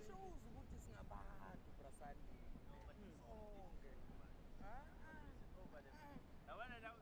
shows ukuthi singabantu brasalile sonke. Over there. I wanna know.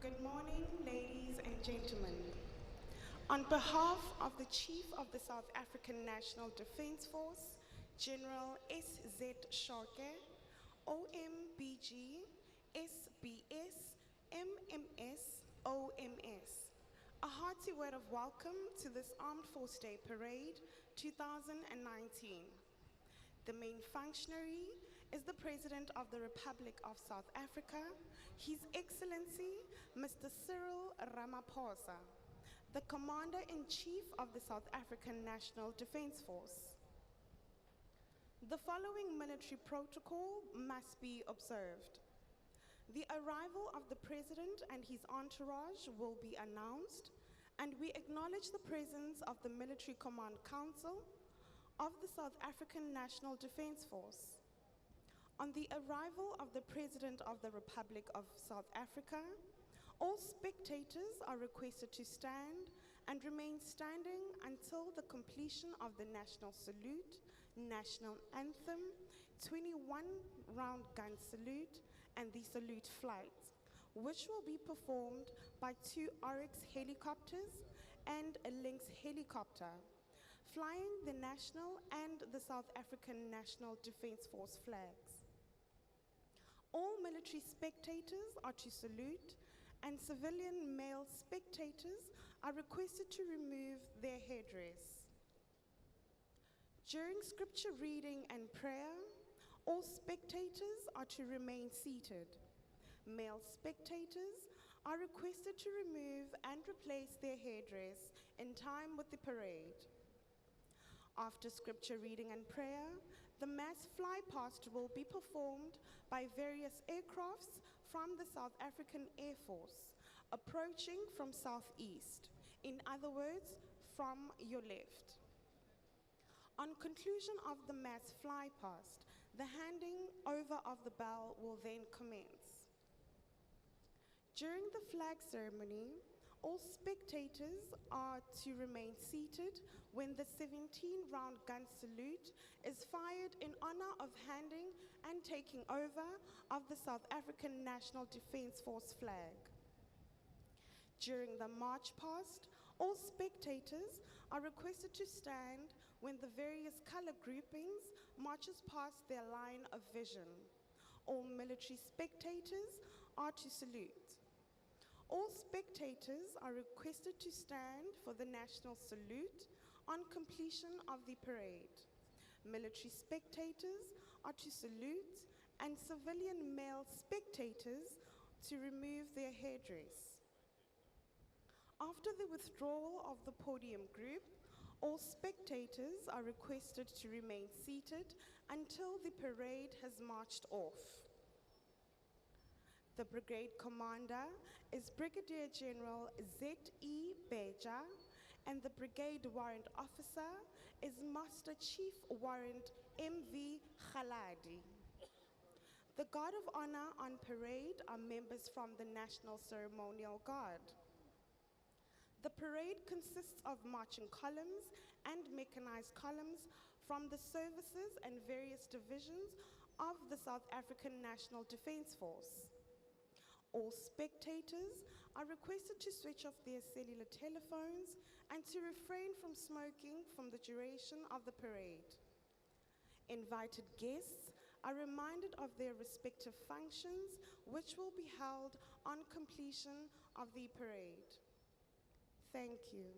Good morning, ladies and gentlemen. On behalf of the Chief of the South African National Defence Force, General S.Z. Shake, OMBG, SBS, MMS, OMS, a hearty word of welcome to this Armed Force Day Parade 2019. The main functionary is the President of the Republic of South Africa, His Excellency Mr. Cyril Ramaphosa, the Commander-in-Chief of the South African National Defence Force. The following military protocol must be observed. The arrival of the President and his entourage will be announced, and we acknowledge the presence of the Military Command Council of the South African National Defence Force. On the arrival of the President of the Republic of South Africa, all spectators are requested to stand and remain standing until the completion of the national salute, national anthem, 21-round gun salute, and the salute flight, which will be performed by 2 Oryx helicopters and a Lynx helicopter, flying the national and the South African National Defence Force flags. All military spectators are to salute, and civilian male spectators are requested to remove their headdress. During scripture reading and prayer, all spectators are to remain seated. Male spectators are requested to remove and replace their headdress in time with the parade. After scripture reading and prayer, the mass flypast will be performed by various aircrafts from the South African Air Force, approaching from southeast, in other words, from your left. On conclusion of the mass flypast, the handing over of the bell will then commence. During the flag ceremony, all spectators are to remain seated when the 17-round gun salute is fired in honor of handing and taking over of the South African National Defence Force flag. During the march past, all spectators are requested to stand when the various color groupings marches past their line of vision. All military spectators are to salute. All spectators are requested to stand for the national salute on completion of the parade. Military spectators are to salute, and civilian male spectators to remove their headdress. After the withdrawal of the podium group, all spectators are requested to remain seated until the parade has marched off. The brigade commander is Brigadier General Z.E. Beja, and the brigade warrant officer is Master Chief Warrant M.V. Khaladi. The Guard of Honor on parade are members from the National Ceremonial Guard. The parade consists of marching columns and mechanized columns from the services and various divisions of the South African National Defence Force. All spectators are requested to switch off their cellular telephones and to refrain from smoking from the duration of the parade. Invited guests are reminded of their respective functions, which will be held on completion of the parade. Thank you.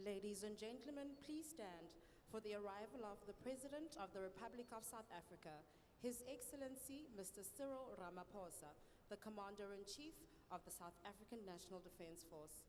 Ladies and gentlemen, please stand for the arrival of the President of the Republic of South Africa, His Excellency Mr. Cyril Ramaphosa, the Commander-in-Chief of the South African National Defence Force.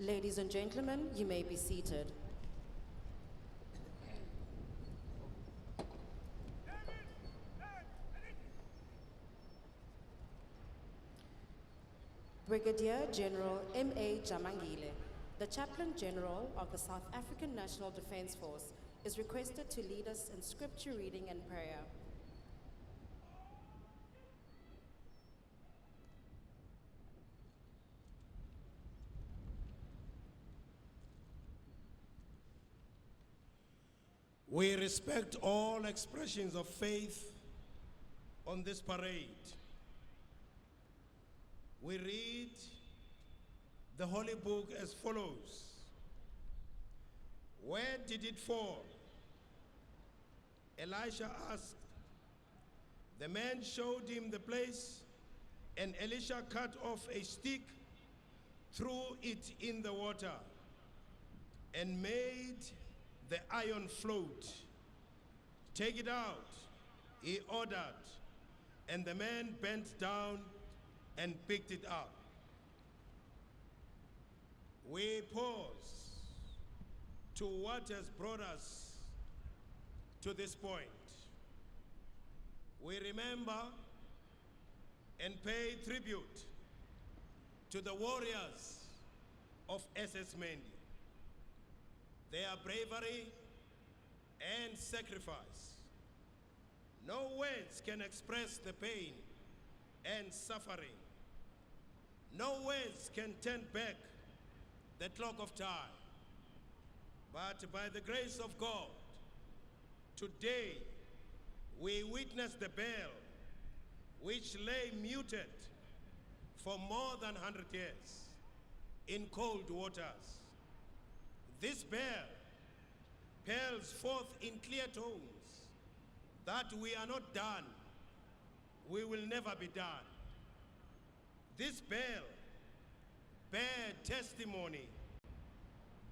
Ladies and gentlemen, you may be seated. Brigadier General M.A. Jamangile, the Chaplain General of the South African National Defence Force, is requested to lead us in scripture reading and prayer. We respect all expressions of faith on this parade. We read the Holy Book as follows. Where did it fall? Elisha asked. The man showed him the place, and Elisha cut off a stick, threw it in the water, and made the iron float. Take it out, he ordered, and the man bent down and picked it up. We pause to what has brought us to this point. We remember and pay tribute to the warriors of SS Mendi. Their bravery and sacrifice. No words can express the pain and suffering. No words can turn back the clock of time. But by the grace of God, today we witness the bell which lay muted for more than 100 years in cold waters. This bell peals forth in clear tones that we are not done, we will never be done. This bell bear testimony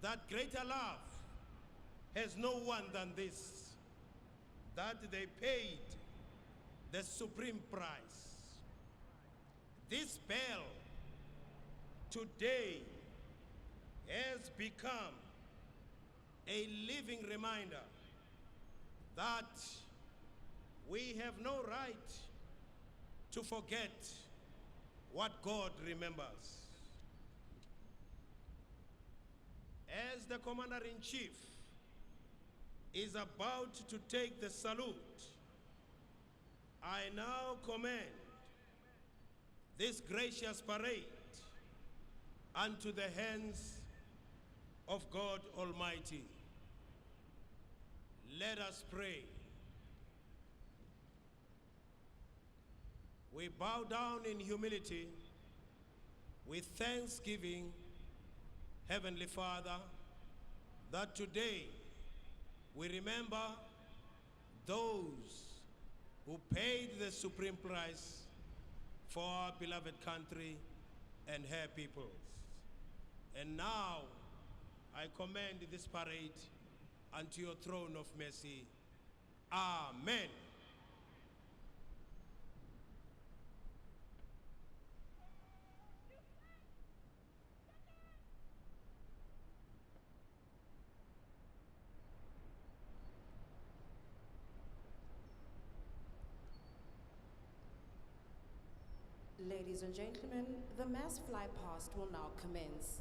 that greater love has no one than this, that they paid the supreme price. This bell today has become a living reminder that we have no right to forget what God remembers. As the Commander-in-Chief is about to take the salute, I now commend this gracious parade unto the hands of God Almighty. Let us pray. We bow down in humility with thanksgiving, Heavenly Father, that today we remember those who paid the supreme price for our beloved country and her peoples. And now I commend this parade unto your throne of mercy. Amen. Ladies and gentlemen, the mass fly past will now commence.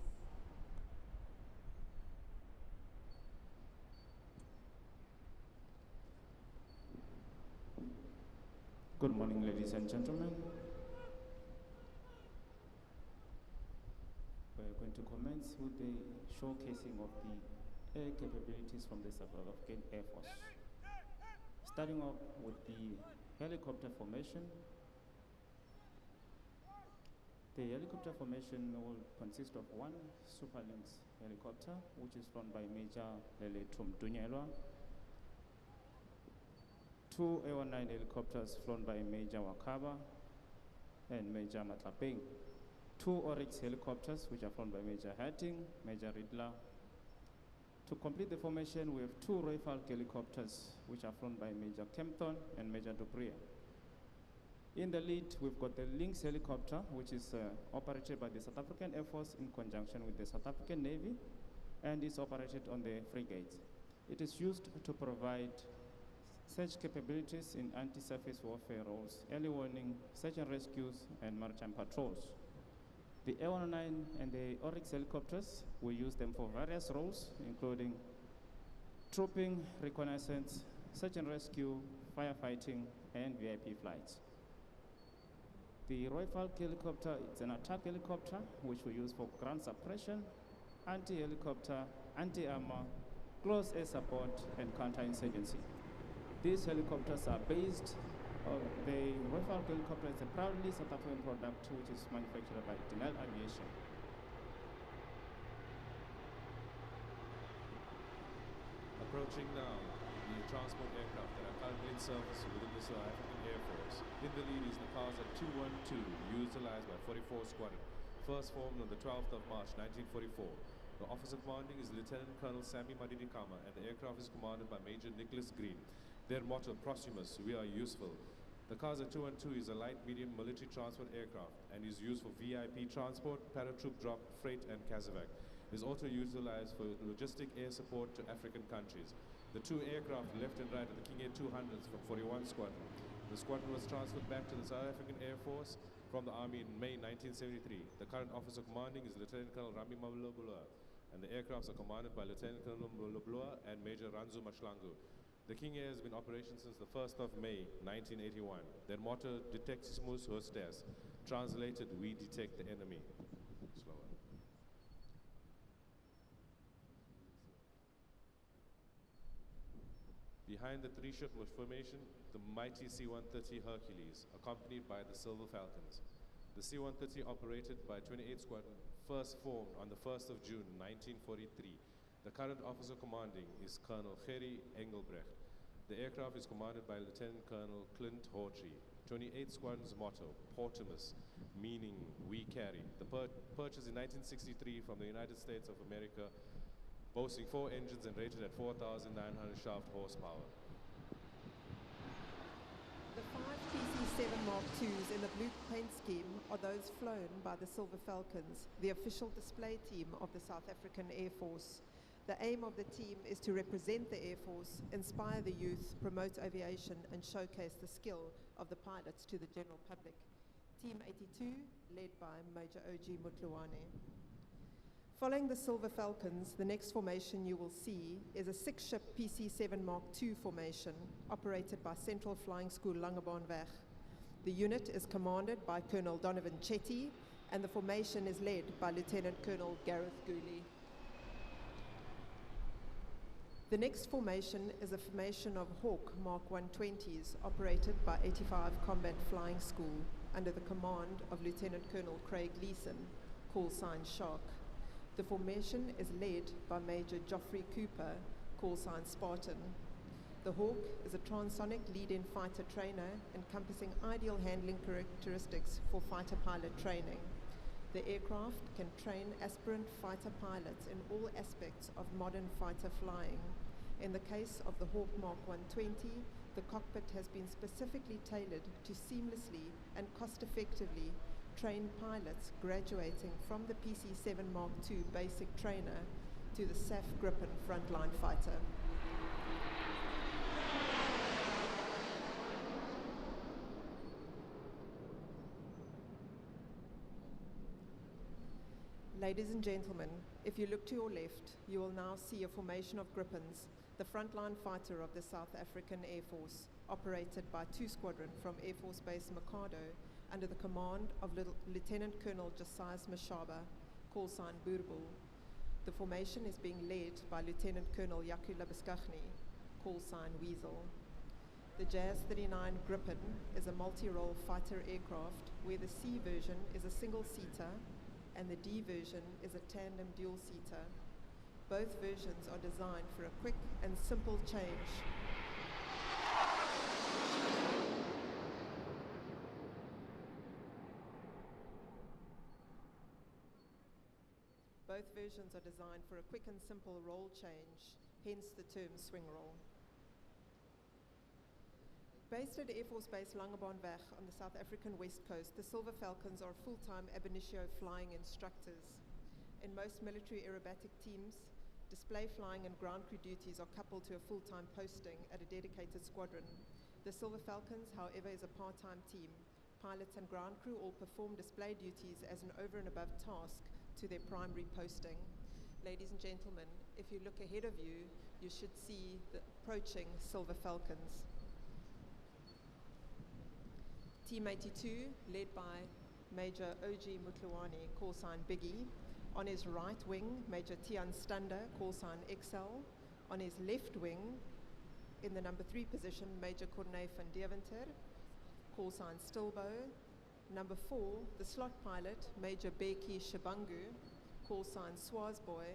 Good morning, ladies and gentlemen. We're going to commence with the showcasing of the air capabilities from the South African Air Force. Starting off with the helicopter formation. The helicopter formation will consist of one Super Lynx helicopter, which is flown by Major Lele Tumdunyelwa, two A19 helicopters flown by Major Wakaba and Major Matlapeng, two Oryx helicopters which are flown by Major Hatting, Major Ridler. To complete the formation, we have two Roy Falk helicopters which are flown by Major Kempton and Major Dubria. In the lead, we've got the Lynx helicopter, which is operated by the South African Air Force in conjunction with the South African Navy, and is operated on the frigates. It is used to provide search capabilities in anti-surface warfare roles, early warning, search and rescues, and maritime patrols. The A109 and the Oryx helicopters, we use them for various roles, including trooping, reconnaissance, search and rescue, firefighting, and VIP flights. The Roy Falk helicopter is an attack helicopter, which we use for ground suppression, anti-helicopter, anti-armor, close air support, and counter-insurgency. These helicopters are based on the Roy Falk helicopter is a proudly South African product, which is manufactured by Naval Aviation. Approaching now the transport aircraft that are currently in service within the South African Air Force. In the lead is the Kaiser 212, utilized by 44 Squadron, first formed on the 12th of March 1944. The officer commanding is Lieutenant Colonel Sammy Madidikama, and the aircraft is commanded by Major Nicholas Green. Their motto, posthumous, we are useful. The Kaiser 212 is a light-medium military transport aircraft and is used for VIP transport, paratroop drop, freight, and casevac. It is also utilized for logistic air support to African countries. The two aircraft left and right are the King Air 200s from 41 Squadron. The squadron was transferred back to the South African Air Force from the Army in May 1973. The current officer commanding is Lieutenant Colonel Rami Mabulobulua, and the aircrafts are commanded by Lieutenant Colonel Mabulobulua and Major Ranzu Mashlangu. The King Air has been in operation since the 1st of May 1981. Their motto, Detectissimus Hostes, translated, we detect the enemy. Slower. Behind the three-ship formation, the mighty C-130 Hercules, accompanied by the Silver Falcons. The C-130 operated by 28 Squadron, first formed on the 1st of June 1943. The current officer commanding is Colonel Gerry Engelbrecht. The aircraft is commanded by Lieutenant Colonel Clint Hawtrey. 28th Squadron's motto, Portimus, meaning we carry. The purchased in 1963 from the United States of America, boasting 4 engines and rated at 4,900 shaft horsepower. The 5 PC-7 Mark IIs in the blue paint scheme are those flown by the Silver Falcons, the official display team of the South African Air Force. The aim of the team is to represent the Air Force, inspire the youth, promote aviation, and showcase the skill of the pilots to the general public. Team 82, led by Major O.G. Mutluwane. Following the Silver Falcons, the next formation you will see is a 6-ship PC-7 Mark II formation operated by Central Flying School Langebaan-Weg. The unit is commanded by Colonel Donovan Chetty, and the formation is led by Lieutenant Colonel Gareth Gooley. The next formation is a formation of Hawk Mark 120s operated by 85 Combat Flying School under the command of Lieutenant Colonel Craig Leeson, call sign Shark. The formation is led by Major Geoffrey Cooper, call sign Spartan. The Hawk is a transonic lead-in fighter trainer encompassing ideal handling characteristics for fighter pilot training. The aircraft can train aspirant fighter pilots in all aspects of modern fighter flying. In the case of the Hawk Mark 120, the cockpit has been specifically tailored to seamlessly and cost-effectively train pilots graduating from the PC-7 Mark II basic trainer to the SAF Gripen frontline fighter. Ladies and gentlemen, if you look to your left, you will now see a formation of Gripens, the frontline fighter of the South African Air Force, operated by 2 Squadron from Air Force Base Mikado under the command of Lieutenant Colonel Josias Mashaba, call sign Burbul. The formation is being led by Lieutenant Colonel Yaku Labuskaghni, call sign Weasel. The Jazz 39 Gripen is a multi-role fighter aircraft where the C version is a single-seater and the D version is a tandem dual-seater. Both versions are designed for a quick and simple change. Both versions are designed for a quick and simple roll change, hence the term swing roll. Based at Air Force Base Langebaan-Weg on the South African West Coast, the Silver Falcons are full-time ab initio flying instructors. In most military aerobatic teams, display flying and ground crew duties are coupled to a full-time posting at a dedicated squadron. The Silver Falcons, however, is a part-time team. Pilots and ground crew all perform display duties as an over and above task to their primary posting. Ladies and gentlemen, if you look ahead of you, you should see the approaching Silver Falcons. Team 82, led by Major O.G. Mutluwane, call sign Biggie. On his right wing, Major Tian Stander, call sign XL. On his left wing, in the number 3 position, Major Corneille van Deventer, call sign Stilbo. Number 4, the slot pilot, Major Beki Shabangu, call sign Swazboy.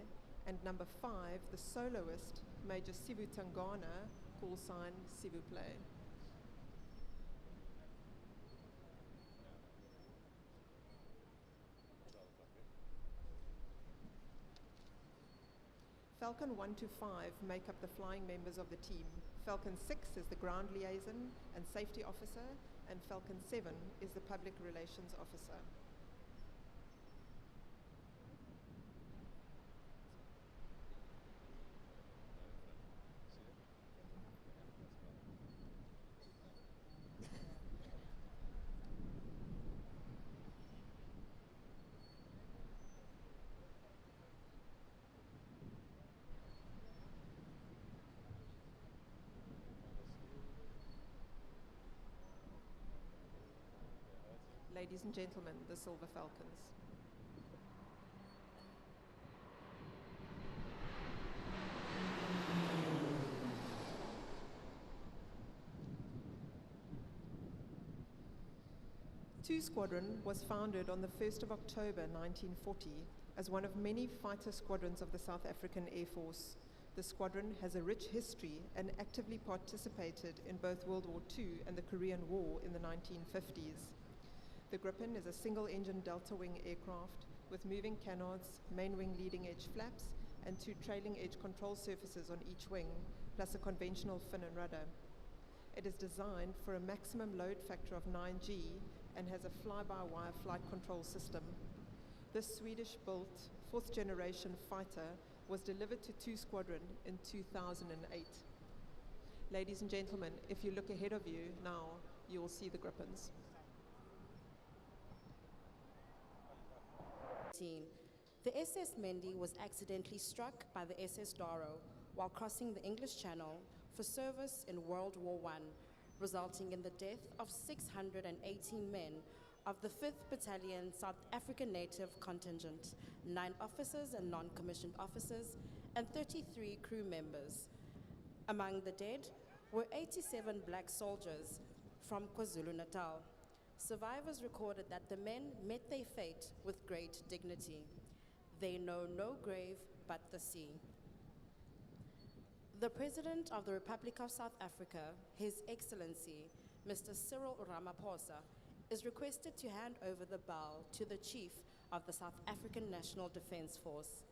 And number 5, the soloist, Major Sivu Tangana, call sign Sivuplay. Falcon 1 to 5 make up the flying members of the team. Falcon 6 is the ground liaison and safety officer, and Falcon 7 is the public relations officer. Ladies and gentlemen, the Silver Falcons. Two Squadron was founded on the 1st of October 1940 as one of many fighter squadrons of the South African Air Force. The squadron has a rich history and actively participated in both World War II and the Korean War in the 1950s. The Gripen is a single-engine delta-wing aircraft with moving canards, main wing leading-edge flaps, and 2 trailing-edge control surfaces on each wing, plus a conventional fin and rudder. It is designed for a maximum load factor of 9G and has a fly-by-wire flight control system. This Swedish-built 4th-generation fighter was delivered to 2 Squadron in 2008. Ladies and gentlemen, if you look ahead of you now, you will see the Gripens. The SS Mendi was accidentally struck by the SS Daro while crossing the English Channel for service in World War I, resulting in the death of 618 men of the 5th Battalion South African Native Contingent, 9 officers and non-commissioned officers, and 33 crew members. Among the dead were 87 black soldiers from KwaZulu-Natal. Survivors recorded that the men met their fate with great dignity. They know no grave but the sea. The President of the Republic of South Africa, His Excellency, Mr. Cyril Ramaphosa, is requested to hand over the bow to the Chief of the South African National Defence Force.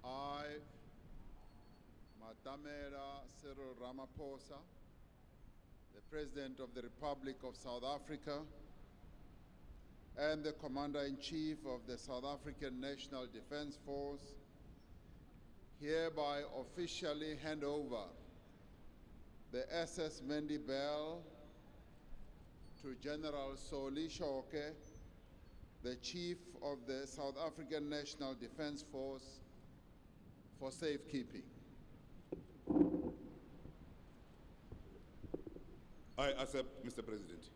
I, Matamela Cyril Ramaphosa, the President of the Republic of South Africa and the Commander-in-Chief of the South African National Defence Force, hereby officially hand over the SS Mendi Bell to General Soli Shoke, the Chief of the South African National Defence Force, for safekeeping. I accept, Mr. President.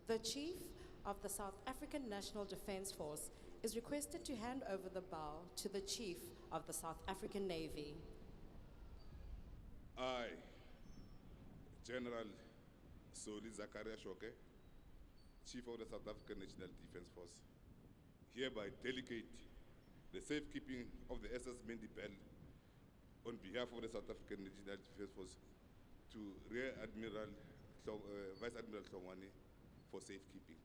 The Chief of the South African National Defence Force is requested to hand over the bow to the Chief of the South African Navy. I, General Soli Zakaria Shoke, Chief of the South African National Defence Force, hereby delegate the safekeeping of the SS Mendi Bell on behalf of the South African National Defence Force to Rear Admiral, Vice Admiral Hlongwane for safekeeping.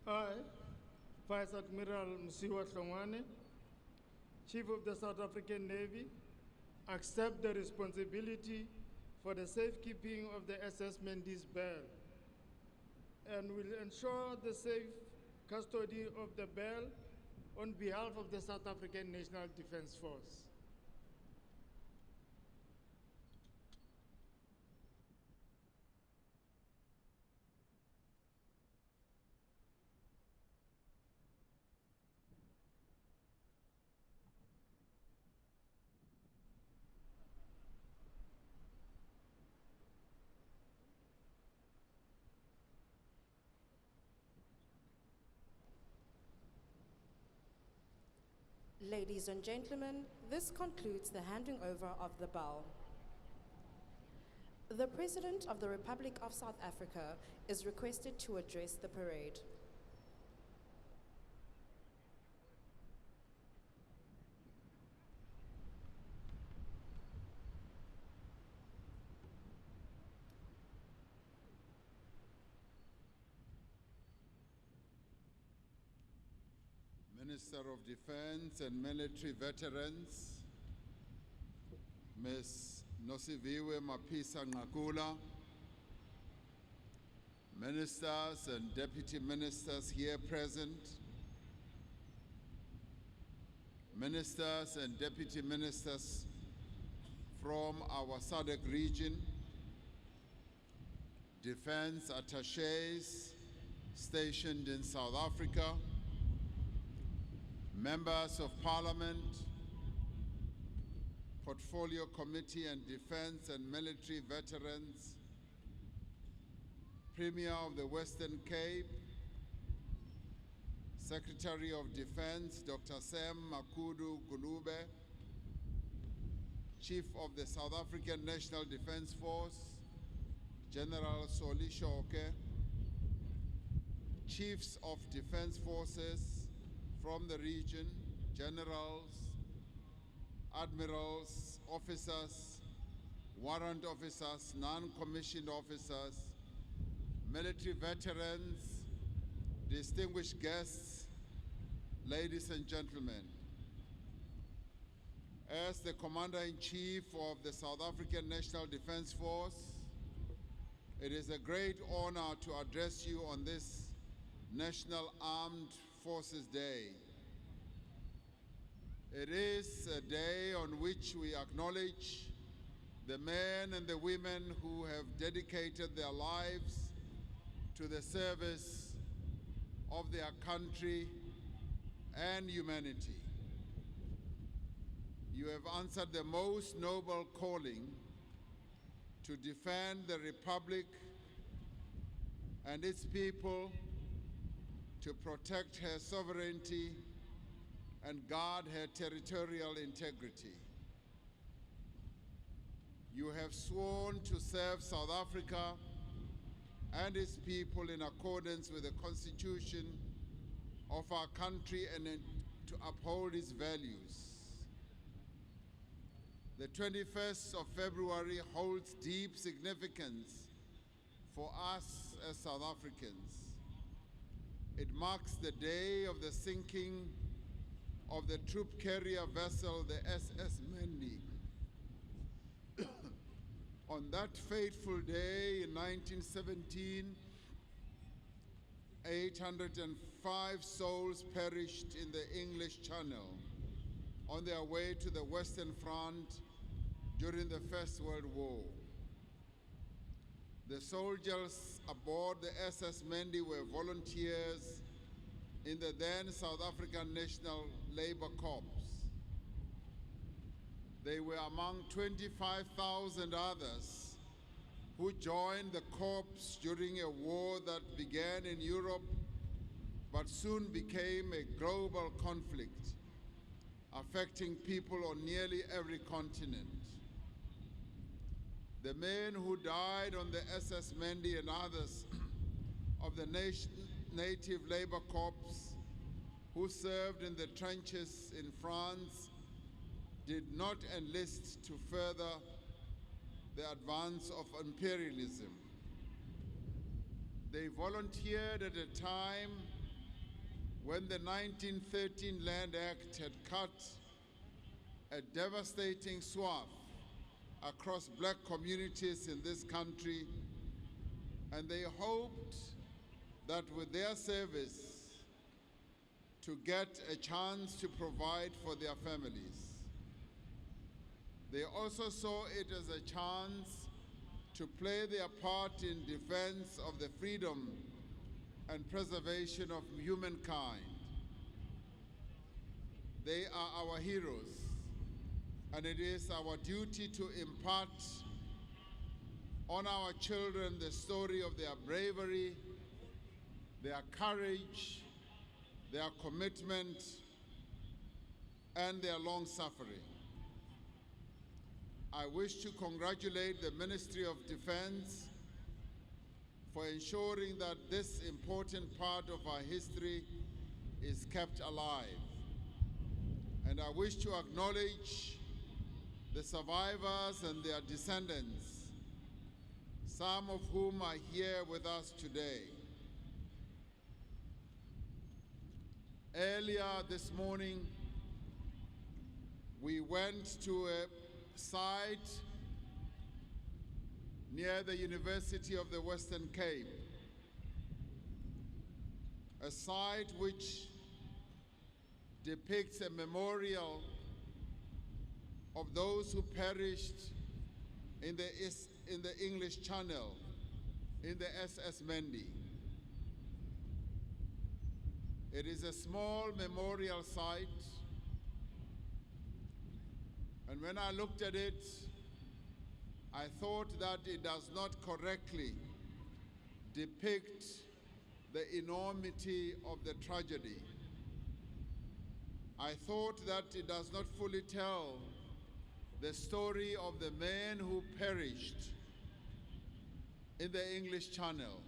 I, Vice Admiral Msiwa Hlongwane, Chief of the South African Navy, accept the responsibility for the safekeeping of the SS Mendi's Bell and will ensure the safe custody of the Bell on behalf of the South African National Defence Force. Ladies and gentlemen, this concludes the handing over of the bell. The President of the Republic of South Africa is requested to address the parade. Minister of Defense and Military Veterans, Ms. Nosiviwe Mapisa Ngakula, Ministers and Deputy Ministers here present, Ministers and Deputy Ministers from our SADC region, Defense Attaches stationed in South Africa, Members of Parliament, Portfolio Committee and Defense and Military Veterans, Premier of the Western Cape, Secretary of Defense, Dr. Sam Makudu Gulube, Chief of the South African National Defense Force, General Soli Shoke, Chiefs of Defense Forces from the region, generals, admirals, officers, warrant officers, non-commissioned officers, military veterans, distinguished guests, ladies and gentlemen. As the Commander-in-Chief of the South African National Defense Force, it is a great honor to address you on this National Armed Forces Day. It is a day on which we acknowledge the men and the women who have dedicated their lives to the service of their country and humanity. You have answered the most noble calling to defend the Republic and its people, to protect her sovereignty and guard her territorial integrity. You have sworn to serve South Africa and its people in accordance with the Constitution of our country and to uphold its values. The 21st of February holds deep significance for us as South Africans. It marks the day of the sinking of the troop carrier vessel, the SS Mendi. On that fateful day in 1917, 805 souls perished in the English Channel on their way to the Western Front during the First World War. The soldiers aboard the SS Mendi were volunteers in the then South African National Labour Corps. They were among 25,000 others who joined the Corps during a war that began in Europe but soon became a global conflict affecting people on nearly every continent. The men who died on the SS Mendi and others of the Native Labour Corps who served in the trenches in France did not enlist to further the advance of imperialism. They volunteered at a time when the 1913 Land Act had cut a devastating swath across black communities in this country, and they hoped that with their service to get a chance to provide for their families. They also saw it as a chance to play their part in defense of the freedom and preservation of humankind. They are our heroes, and it is our duty to impart on our children the story of their bravery, their courage, their commitment, and their long suffering. I wish to congratulate the Ministry of Defense for ensuring that this important part of our history is kept alive. And I wish to acknowledge the survivors and their descendants, some of whom are here with us today. Earlier this morning, we went to a site near the University of the Western Cape, a site which depicts a memorial of those who perished in the English Channel, in the SS Mendi. It is a small memorial site, and when I looked at it, I thought that it does not correctly depict the enormity of the tragedy. I thought that it does not fully tell the story of the men who perished in the English Channel.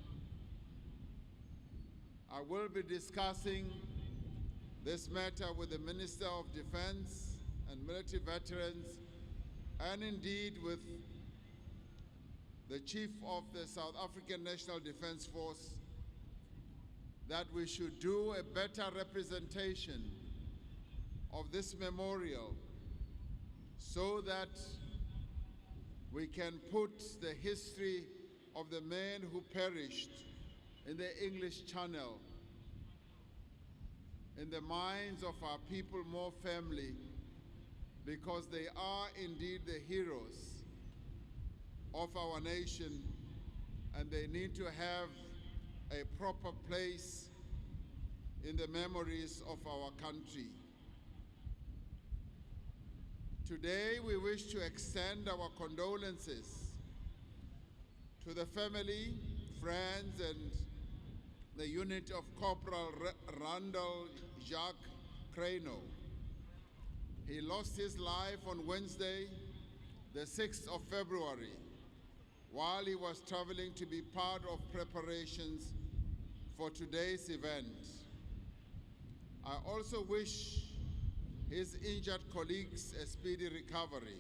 I will be discussing this matter with the Minister of Defense and Military Veterans, and indeed with the Chief of the South African National Defense Force, that we should do a better representation of this memorial so that we can put the history of the men who perished in the English Channel in the minds of our people more firmly, because they are indeed the heroes of our nation, and they need to have a proper place in the memories of our country. Today, we wish to extend our condolences to the family, friends, and the unit of Corporal Randall Jacques Crano. He lost his life on Wednesday, the 6th of February, while he was traveling to be part of preparations for today's event. I also wish his injured colleagues a speedy recovery.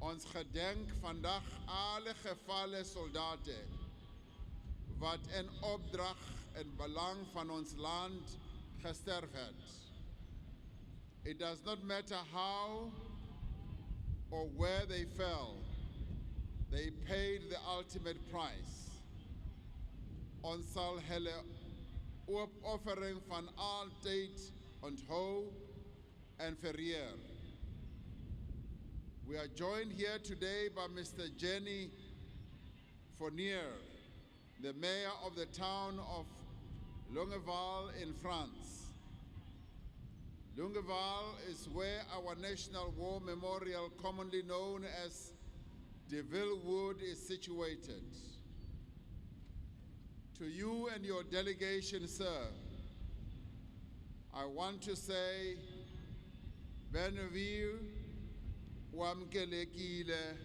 Ons gedenk vandag alle gevalle soldate wat in opdrag en belang van ons land gesterf het. It does not matter how or where they fell, they paid the ultimate price. Ons sal hulle opoffering van altyd onthou and vereer. We are joined here today by Mr. Jenny Fournier, the mayor of the town of Longueval in France. Longueval is where our National War Memorial, commonly known as Deville Wood, is situated. To you and your delegation, sir, I want to say, Benvenue, wamkelekile,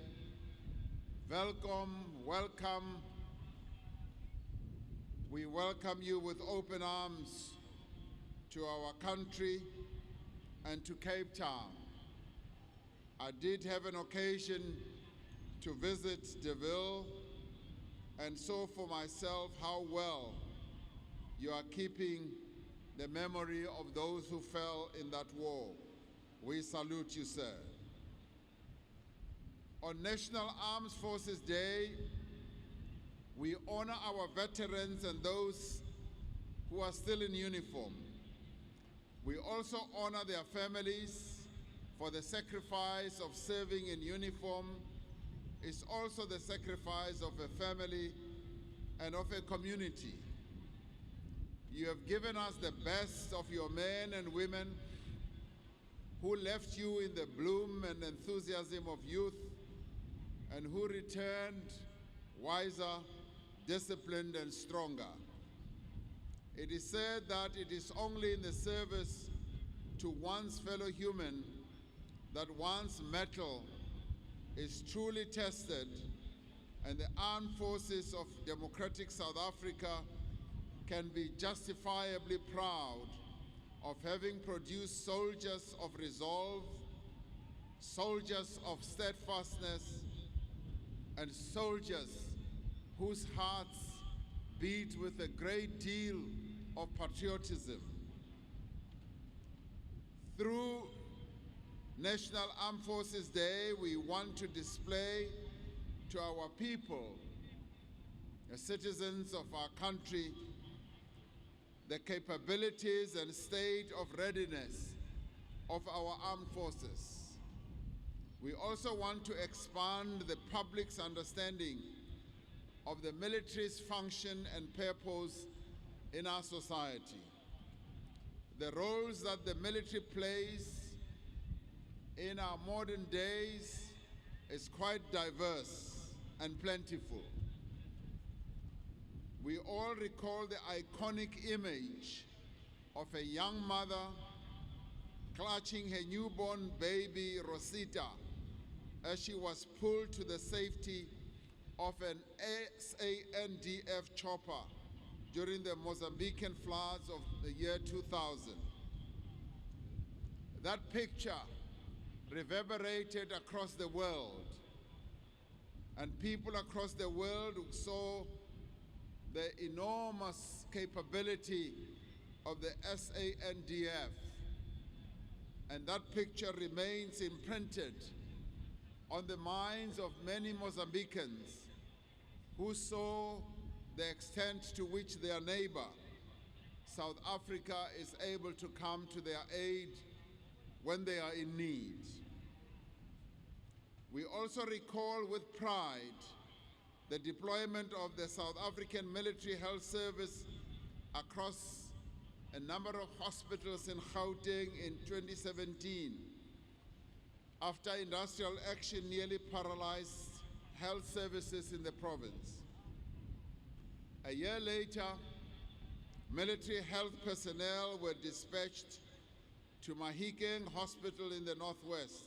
welcome. We welcome you with open arms to our country and to Cape Town. I did have an occasion to visit Deville and saw for myself how well you are keeping the memory of those who fell in that war. We salute you, sir. On National Armed Forces Day, we honor our veterans and those who are still in uniform. We also honor their families, for the sacrifice of serving in uniform is also the sacrifice of a family and of a community. You have given us the best of your men and women who left you in the bloom and enthusiasm of youth and who returned wiser, disciplined, and stronger. It is said that it is only in the service to one's fellow human that one's mettle is truly tested, and the armed forces of democratic South Africa can be justifiably proud of having produced soldiers of resolve, soldiers of steadfastness, and soldiers whose hearts beat with a great deal of patriotism. Through National Armed Forces Day, we want to display to our people, the citizens of our country, the capabilities and state of readiness of our armed forces. We also want to expand the public's understanding of the military's function and purpose in our society. The roles that the military plays in our modern days is quite diverse and plentiful. We all recall the iconic image of a young mother clutching her newborn baby, Rosita, as she was pulled to the safety of an SANDF chopper during the Mozambican floods of the year 2000. That picture reverberated across the world, and people across the world saw the enormous capability of the SANDF, and that picture remains imprinted on the minds of many Mozambicans who saw the extent to which their neighbor, South Africa, is able to come to their aid when they are in need. We also recall with pride the deployment of the South African Military Health Service across a number of hospitals in Gauteng in 2017, after industrial action nearly paralyzed health services in the province. A year later, military health personnel were dispatched to Mahikeng Hospital in the northwest,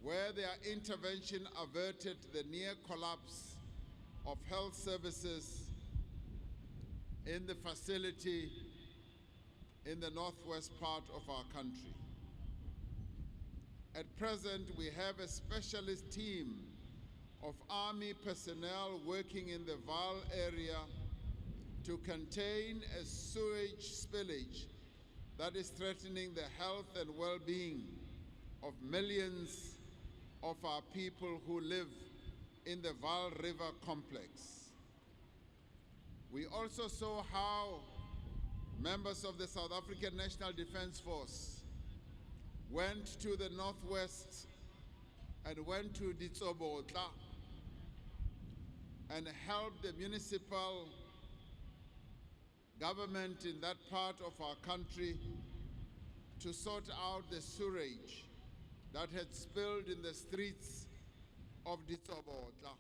where their intervention averted the near collapse of health services in the facility in the northwest part of our country. At present, we have a specialist team of Army personnel working in the Vaal area to contain a sewage spillage that is threatening the health and well-being of millions of our people who live in the Vaal River complex. We also saw how members of the South African National Defence Force went to the northwest and went to Ditsobotla and helped the municipal government in that part of our country to sort out the sewage that had spilled in the streets of Ditsobotla.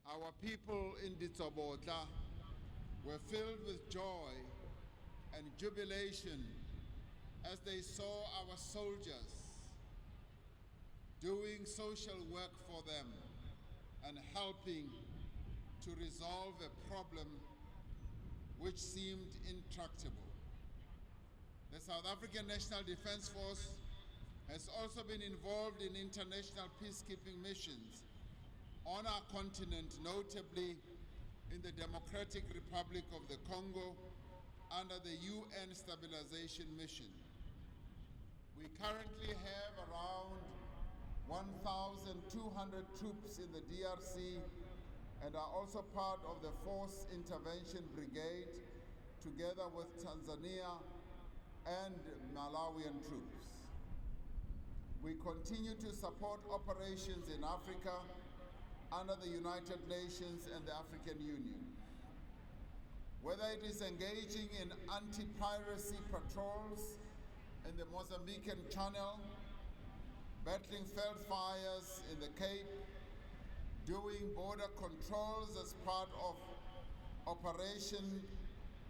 Our people in Ditsobotla were filled with joy and jubilation as they saw our soldiers doing social work for them and helping to resolve a problem which seemed intractable. The South African National Defence Force has also been involved in international peacekeeping missions on our continent, notably in the Democratic Republic of the Congo under the UN Stabilization Mission. We currently have around 1,200 troops in the DRC and are also part of the Force Intervention Brigade together with Tanzania and Malawian troops. We continue to support operations in Africa under the United Nations and the African Union. Whether it is engaging in anti-piracy patrols in the Mozambican Channel, battling veld fires in the Cape, doing border controls as part of Operation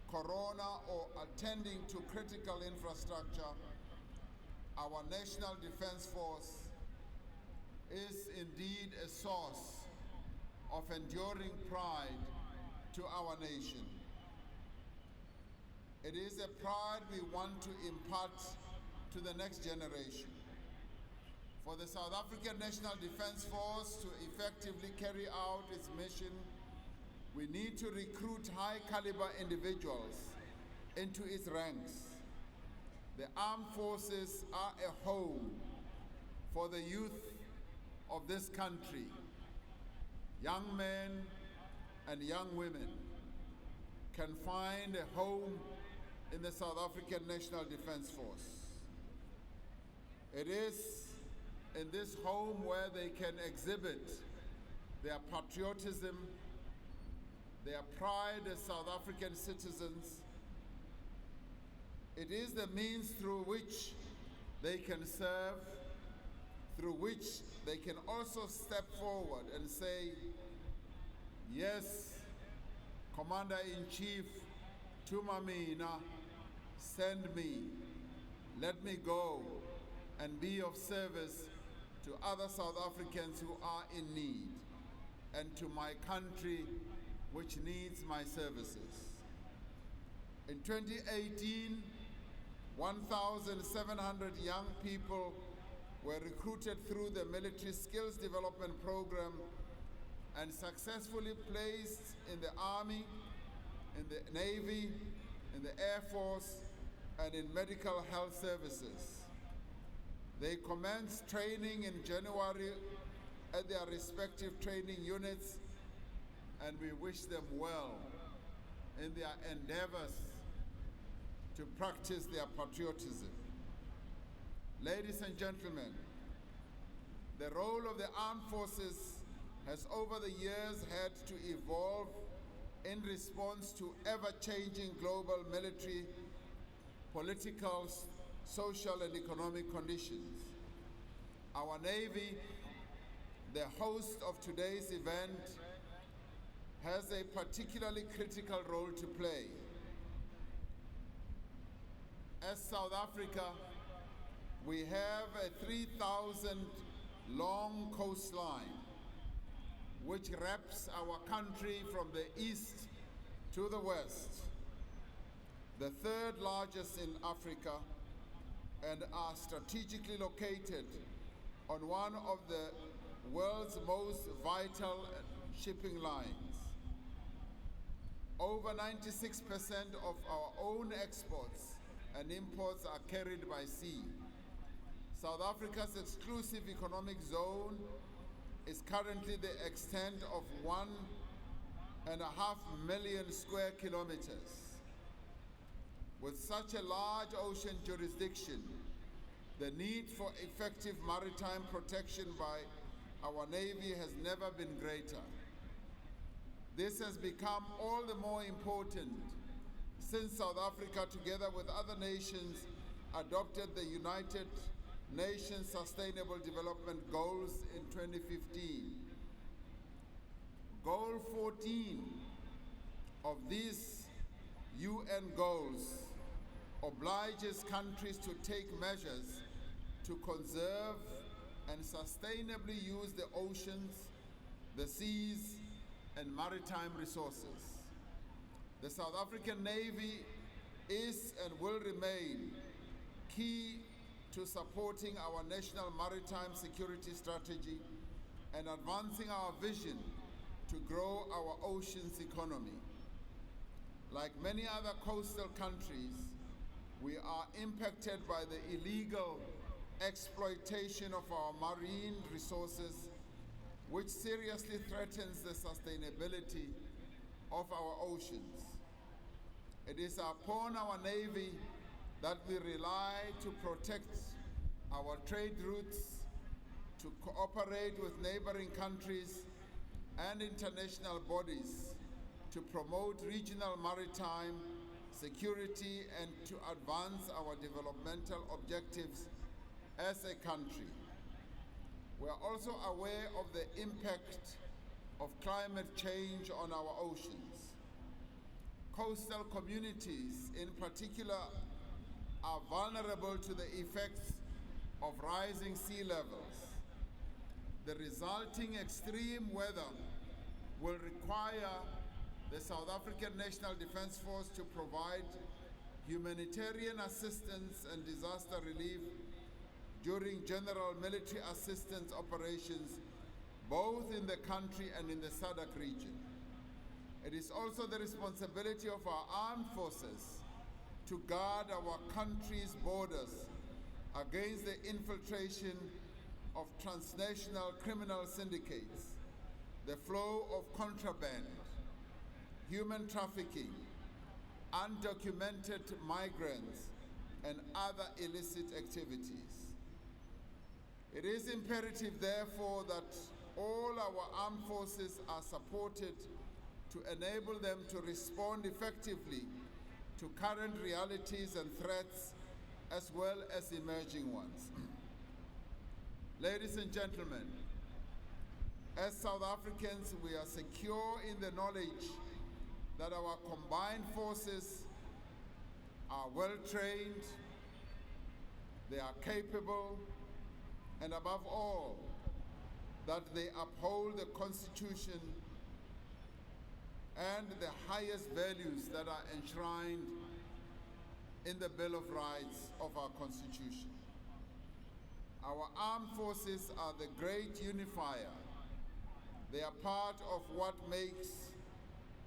corona, or attending to critical infrastructure, our National Defense Force is indeed a source of enduring pride to our nation. It is a pride we want to impart to the next generation. For the South African National Defense Force to effectively carry out its mission, we need to recruit high-caliber individuals into its ranks. The armed forces are a home for the youth of this country, young men and young women can find a home in the South African National Defense Force. It is in this home where they can exhibit their patriotism, their pride as South African citizens. It is the means through which they can serve, through which they can also step forward and say, yes, Commander-in-Chief, Tumamina, send me, let me go and be of service to other South Africans who are in need, and to my country which needs my services. In 2018, 1,700 young people were recruited through the Military Skills Development Program and successfully placed in the Army, in the Navy, in the Air Force, and in medical health services. They commenced training in January at their respective training units, and we wish them well in their endeavors to practice their patriotism. Ladies and gentlemen, the role of the armed forces has over the years had to evolve in response to ever-changing global military, political, social, and economic conditions. Our Navy, the host of today's event, has a particularly critical role to play. As South Africa, we have a 3,000-long coastline which wraps our country from the east to the west, the third largest in Africa, and are strategically located on one of the world's most vital shipping lines. Over 96% of our own exports and imports are carried by sea. South Africa's exclusive economic zone is currently the extent of 1.5 million square kilometers. With such a large ocean jurisdiction, the need for effective maritime protection by our Navy has never been greater. This has become all the more important since South Africa, together with other nations, adopted the United Nations Sustainable Development Goals in 2015. Goal 14 of these UN goals obliges countries to take measures to conserve and sustainably use the oceans, the seas, and maritime resources. The South African Navy is and will remain key to supporting our national maritime security strategy and advancing our vision to grow our oceans economy. Like many other coastal countries, we are impacted by the illegal exploitation of our marine resources, which seriously threatens the sustainability of our oceans. It is upon our Navy that we rely to protect our trade routes, to cooperate with neighboring countries and international bodies, to promote regional maritime security, and to advance our developmental objectives as a country. We are also aware of the impact of climate change on our oceans. coastal communities in particular are vulnerable to the effects of rising sea levels. The resulting extreme weather will require the South African National Defence Force to provide humanitarian assistance and disaster relief during general military assistance operations both in the country and in the SADC region. It is also the responsibility of our armed forces to guard our country's borders against the infiltration of transnational criminal syndicates, the flow of contraband, human trafficking, undocumented migrants, and other illicit activities. It is imperative, therefore, that all our armed forces are supported to enable them to respond effectively to current realities and threats, as well as emerging ones. Ladies and gentlemen, as South Africans, we are secure in the knowledge that our combined forces are well-trained, they are capable, and above all, that they uphold the Constitution and the highest values that are enshrined in the Bill of Rights of our Constitution. Our armed forces are the great unifier. They are part of what makes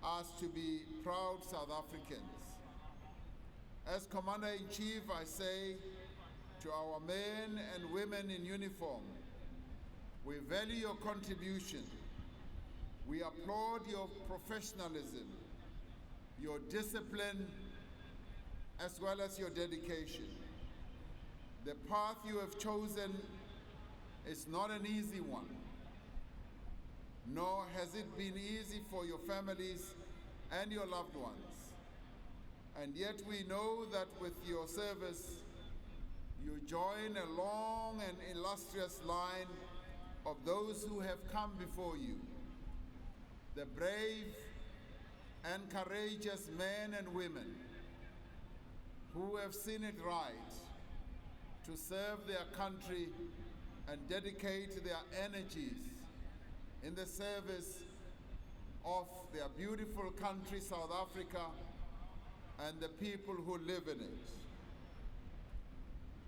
us to be proud South Africans. As Commander-in-Chief, I say to our men and women in uniform, we value your contribution. We applaud your professionalism, your discipline, as well as your dedication. The path you have chosen is not an easy one, nor has it been easy for your families and your loved ones. And yet we know that with your service, you join a long and illustrious line of those who have come before you, the brave and courageous men and women who have seen it right to serve their country and dedicate their energies in the service of their beautiful country, South Africa, and the people who live in it.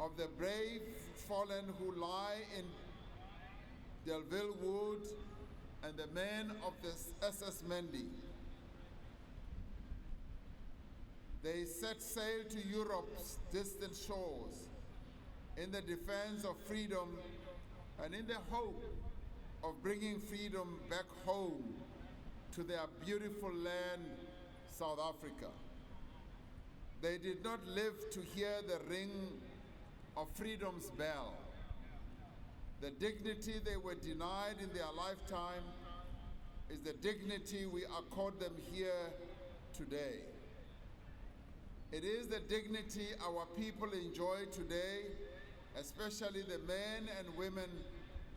Of the brave fallen who lie in Delville Wood and the men of the SS Mendi. They set sail to Europe's distant shores in the defense of freedom and in the hope of bringing freedom back home to their beautiful land, South Africa. They did not live to hear the ring of freedom's bell. The dignity they were denied in their lifetime is the dignity we accord them here today. It is the dignity our people enjoy today, especially the men and women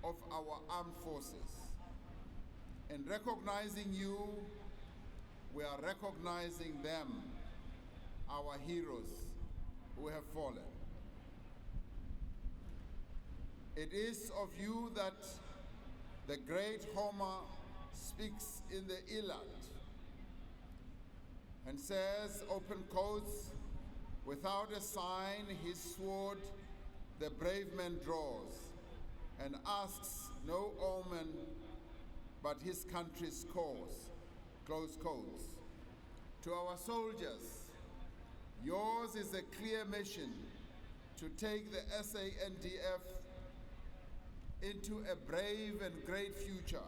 of our armed forces. In recognizing you, we are recognizing them, our heroes who have fallen. It is of you that the great Homer speaks in the Iliad and says, open quotes, without a sign his sword the brave man draws and asks no omen but his country's cause, close quotes. To our soldiers, yours is a clear mission to take the SANDF into a brave and great future,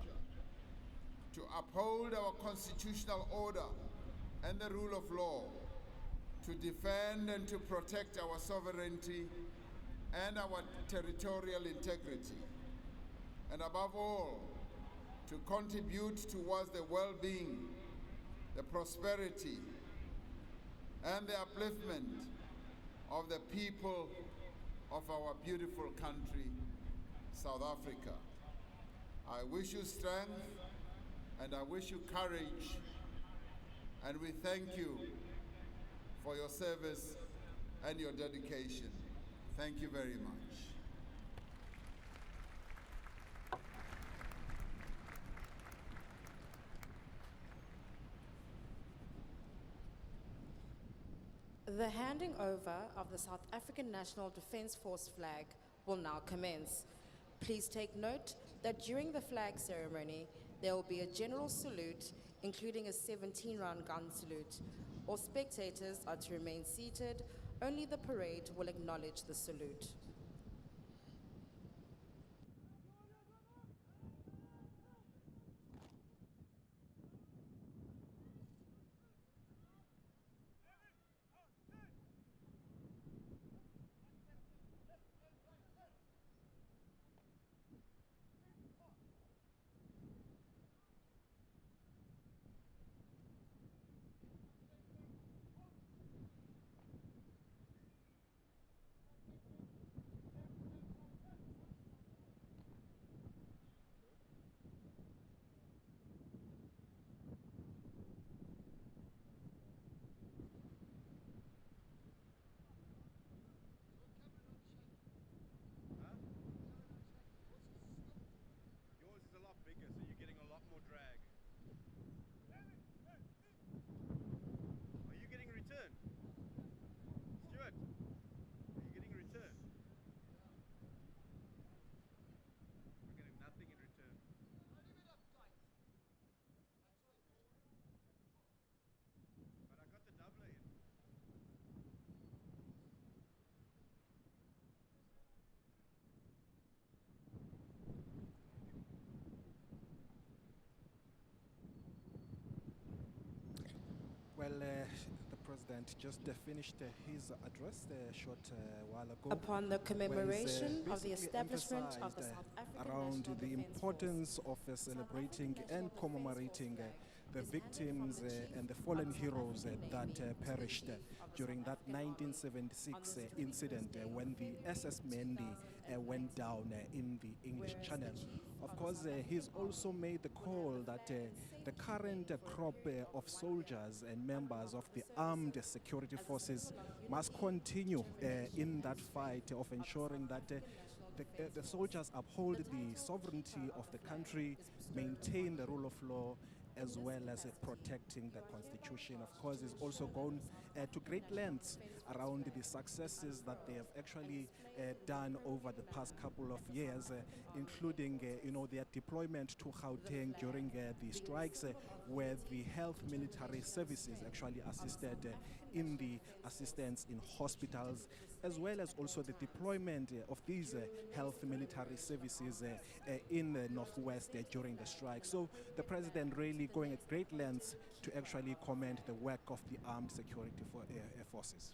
to uphold our constitutional order and the rule of law, to defend and to protect our sovereignty and our territorial integrity, and above all, to contribute towards the well-being, the prosperity, and the upliftment of the people of our beautiful country, South Africa. I wish you strength and I wish you courage And we thank you for your service and your dedication. Thank you very much. The handing over of the South African National Defence Force flag will now commence. Please take note that during the flag ceremony, there will be a general salute, including a 17-round gun salute. All spectators are to remain seated. Only the parade will acknowledge the salute. Yours is a lot bigger, so you're getting a lot more drag. Are you getting return? Stuart, are you getting return? We're getting nothing in return. But I got the doubler in. Well, the president just finished his address a short while ago. Upon the commemoration of the basically establishment of the emphasized, South African around National the Defence importance of celebrating and commemorating the victims and the fallen heroes that perished during that 1976 incident when the SS Mendi went down in the English Channel. Of course, he's also made the call that the current crop of soldiers and members of the armed security forces must continue in that fight of ensuring that the soldiers uphold the sovereignty of the country, maintain the rule of law, as well as protecting the constitution. Of course, he's also gone to great lengths around the successes that they have actually done over the past couple of years, including their deployment to Gauteng during the strikes, where the health military services actually assisted in the assistance in hospitals, as well as also the deployment of these health military services in the Northwest during the strike. So the president really going at great lengths to actually commend the work of the armed security forces.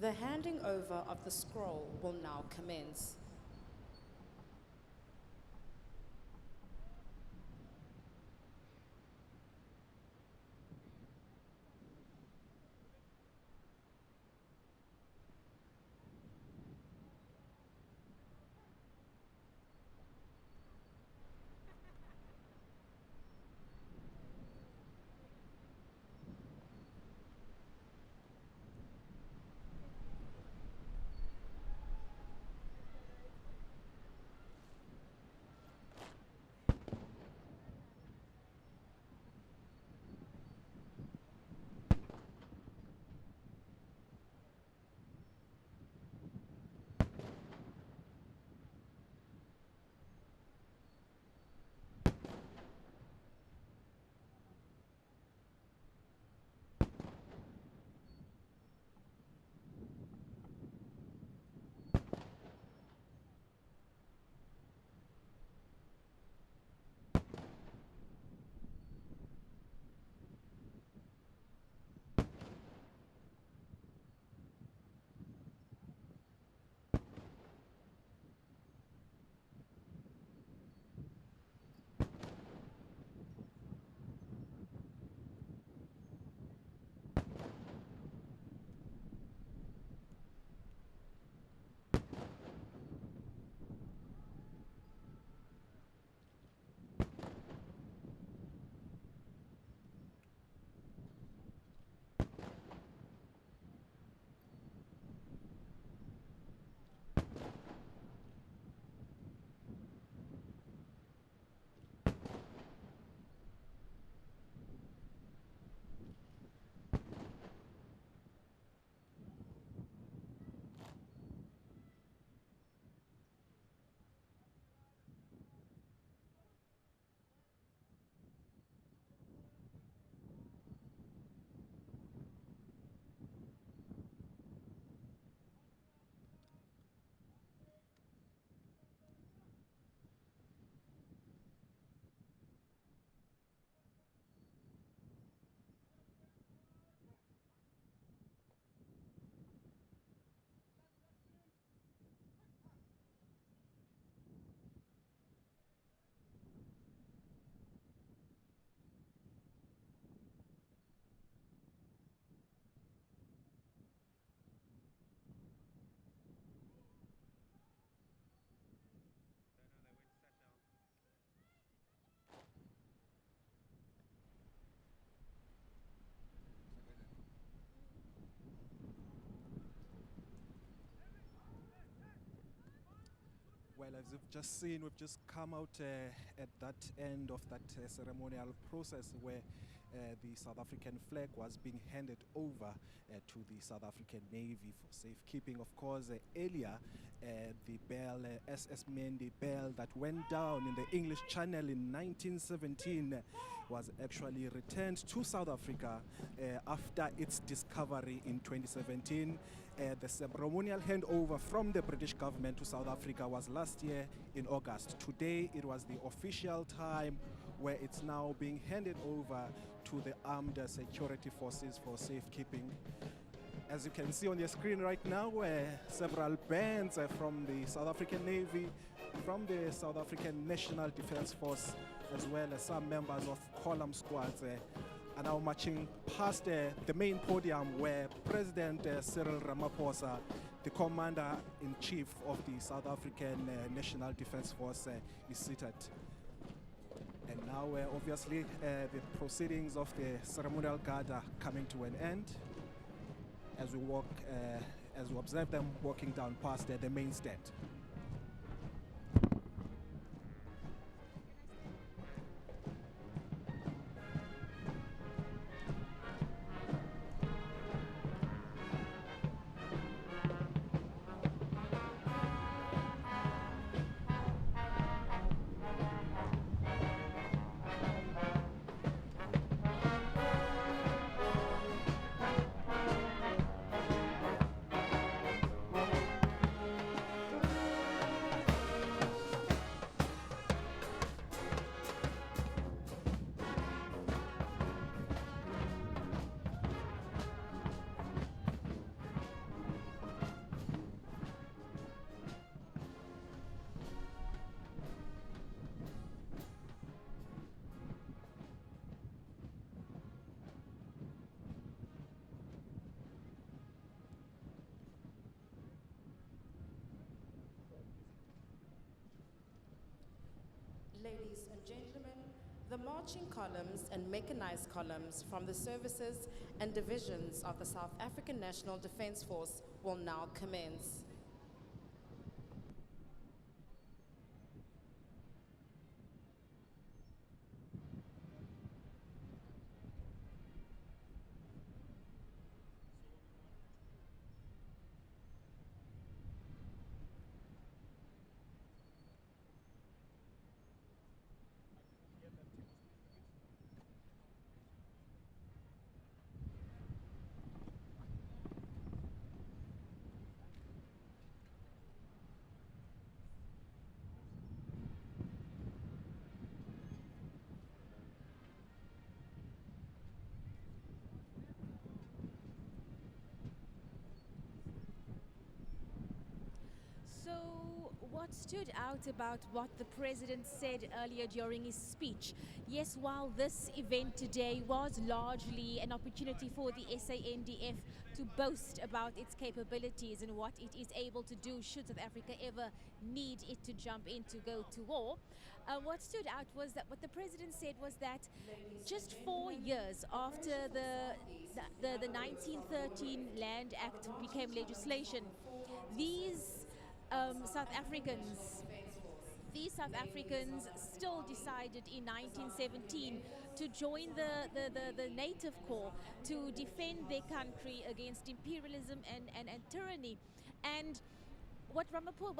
The handing over of the scroll will now commence. Well, as you've just seen, we've just come out at that end of that ceremonial process where the South African flag was being handed over to the South African Navy for safekeeping. Of course, earlier, the bell, SS Mendi bell that went down in the English Channel in 1917 was actually returned to South Africa after its discovery in 2017. The ceremonial handover from the British government to South Africa was last year in August. Today, it was the official time where it's now being handed over to the armed security forces for safekeeping. As you can see on your screen right now, several bands from the South African Navy, from the South African National Defence Force, as well as some members of column squads are now marching past the main podium where President Cyril Ramaphosa, the Commander-in-Chief of the South African National Defence Force, is seated. And now, obviously, the proceedings of the ceremonial guard are coming to an end as we walk, as we observe them walking down past the main stand. Ladies and gentlemen, the marching columns and mechanized columns from the services and divisions of the South African National Defence Force will now commence. So, what stood out about what the president said earlier during his speech? Yes, while this event today was largely an opportunity for the SANDF to boast about its capabilities and what it is able to do should South Africa ever need it to jump in to go to war, what stood out was that what the president said was that just 4 years after the 1913 Land Act became legislation, these South Africans still decided in 1917 to join the Native Corps to defend their country against imperialism and tyranny. And what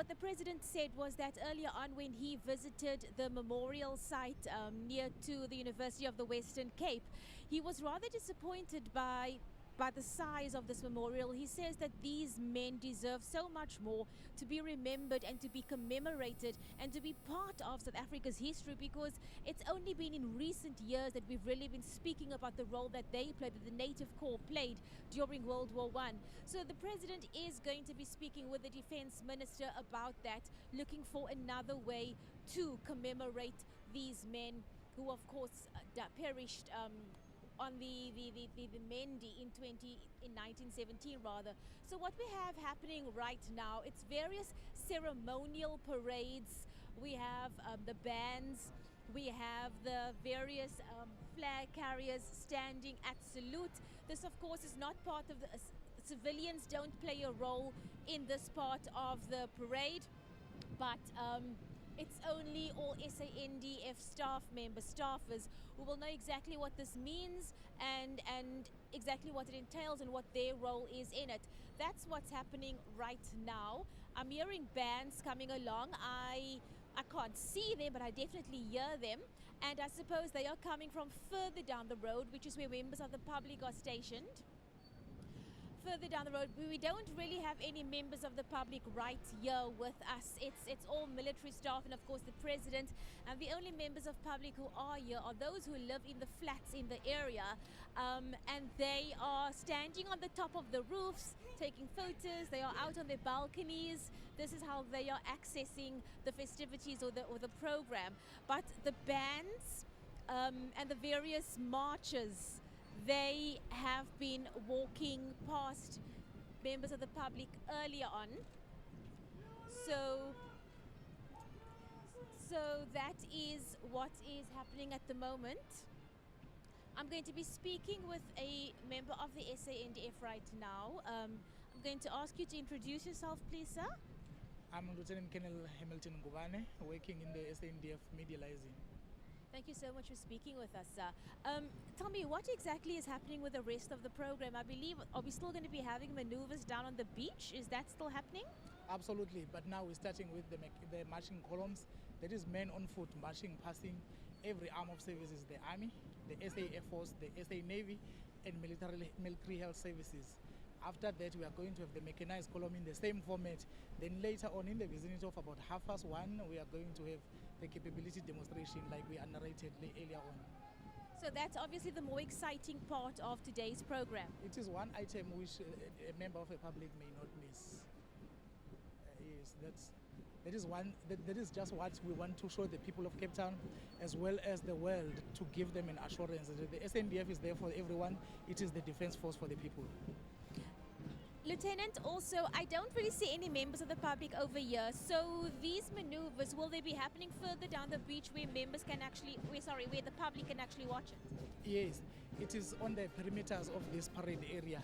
the president said was that earlier on when he visited the memorial site near to the University of the Western Cape, he was rather disappointed by the size of this memorial. He says that these men deserve so much more to be remembered and to be commemorated and to be part of South Africa's history, because it's only been in recent years that we've really been speaking about the role that they played, that the Native Corps played during World War I. So the president is going to be speaking with the defense minister about that, looking for another way to commemorate these men who, of course, perished on the Mendi in 1917 rather. So what we have happening right now, it's various ceremonial parades. We have the bands, we have the various flag carriers standing at salute. This of course is not part of the civilians don't play a role in this part of the parade. but it's only all SANDF staff members, staffers, who will know exactly what this means and exactly what it entails and what their role is in it. That's what's happening right now. I'm hearing bands coming along. I can't see them, but I definitely hear them. And I suppose they are coming from further down the road, which is where members of the public are stationed. Further down the road, we don't really have any members of the public right here with us. It's all military staff and of course the president, and the only members of public who are here are those who live in the flats in the area, and they are standing on the top of the roofs taking photos. They are out on their balconies. This is how they are accessing the festivities or the program. But the bands and the various marches, they have been walking past members of the public earlier on. So that is what is happening at the moment. I'm going to be speaking with a member of the SANDF right now. I'm going to ask you to introduce yourself, please, sir. I'm Lieutenant Colonel Hamilton Ngubane, working in the SANDF Media Liaison. Thank you so much for speaking with us, sir. Tell me, what exactly is happening with the rest of the program? I believe, are we still going to be having maneuvers down on the beach? Is that still happening? Absolutely, but now we're starting with the marching columns. That is men on foot marching, passing every arm of services, the Army, the SA Air Force, the SA Navy, and military health services. After that, we are going to have the mechanized column in the same format. Then later on, in the vicinity of about 1:30, we are going to have the capability demonstration like we narrated earlier on. So that's obviously the more exciting part of today's program. It is one item which a member of the public may not miss. Yes, that is just what we want to show the people of Cape Town as well as the world, to give them an assurance that the SANDF is there for everyone. It is the defense force for the people. Lieutenant, also, I don't really see any members of the public over here. So these maneuvers, will they be happening further down the beach where members can actually, where the public can actually watch it? Yes, it is on the perimeters of this parade area.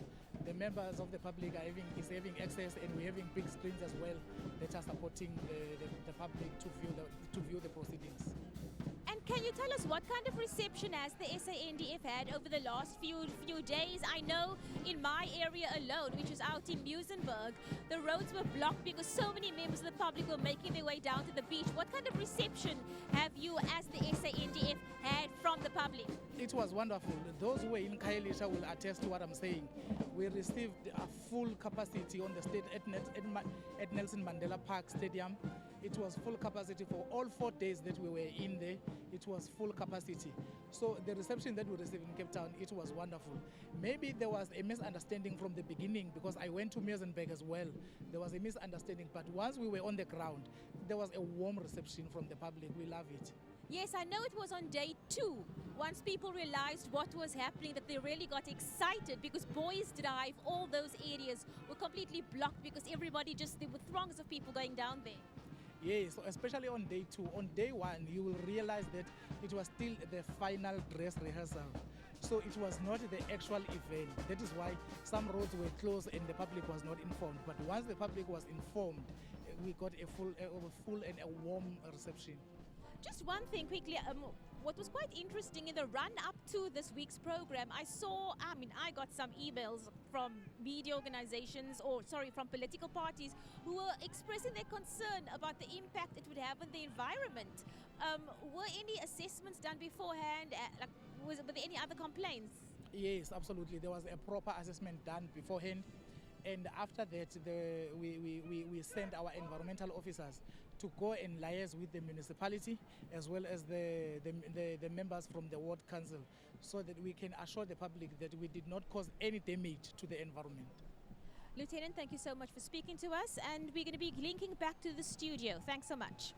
The members of the public are having access, and we're having big screens as well that are supporting the public to view the proceedings. And can you tell us what kind of reception has the SANDF had over the last few days? I know in my area alone, which is out in Muizenberg, the roads were blocked because so many members of the public were making their way down to the beach. What kind of reception have you as the SANDF had from the public? It was wonderful. Those who were in Khayelitsha will attest to what I'm saying. We received a full capacity on the state at Nelson Mandela Park Stadium. It was full capacity for all 4 days that we were in there. It was full capacity. So the reception that we received in Cape Town, it was wonderful. Maybe there was a misunderstanding from the beginning, because I went to Muizenberg as well. There was a misunderstanding, but once we were on the ground, there was a warm reception from the public. We love it. Yes, I know it was on day 2, once people realized what was happening, that they really got excited, because Boys Drive, all those areas were completely blocked because there were throngs of people going down there. Yes, so especially on day 2. On day 1, you will realize that it was still the final dress rehearsal. So it was not the actual event. That is why some roads were closed and the public was not informed. But once the public was informed, we got a full and a warm reception. Just one thing quickly, what was quite interesting in the run-up to this week's program, I got some emails from media organizations, from political parties, who were expressing their concern about the impact it would have on the environment. Were any assessments done beforehand? Were there any other complaints? Yes, absolutely. There was a proper assessment done beforehand. And after that, we sent our environmental officers to go and liaise with the municipality as well as the members from the ward council, so that we can assure the public that we did not cause any damage to the environment. Lieutenant, thank you so much for speaking to us, and we're going to be linking back to the studio. Thanks so much.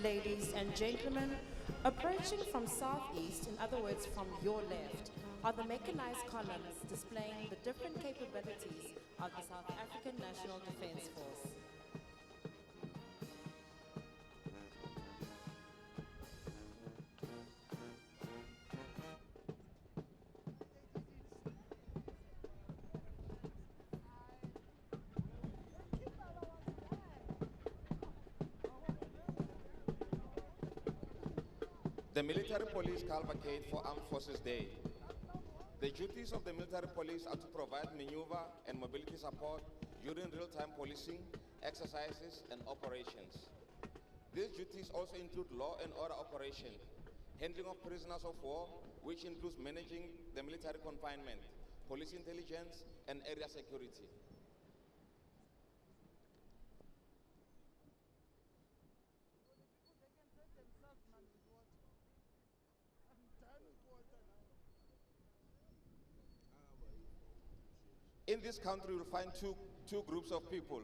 Ladies and gentlemen, approaching from southeast, in other words from your left, are the mechanized columns displaying the different capabilities of the South African National Defence Force. The Military Police cavalcade for Armed Forces Day. The duties of the military police are to provide maneuver and mobility support during real-time policing, exercises, and operations. These duties also include law and order operation, handling of prisoners of war, which includes managing the military confinement, police intelligence, and area security. In this country, you'll find two groups of people,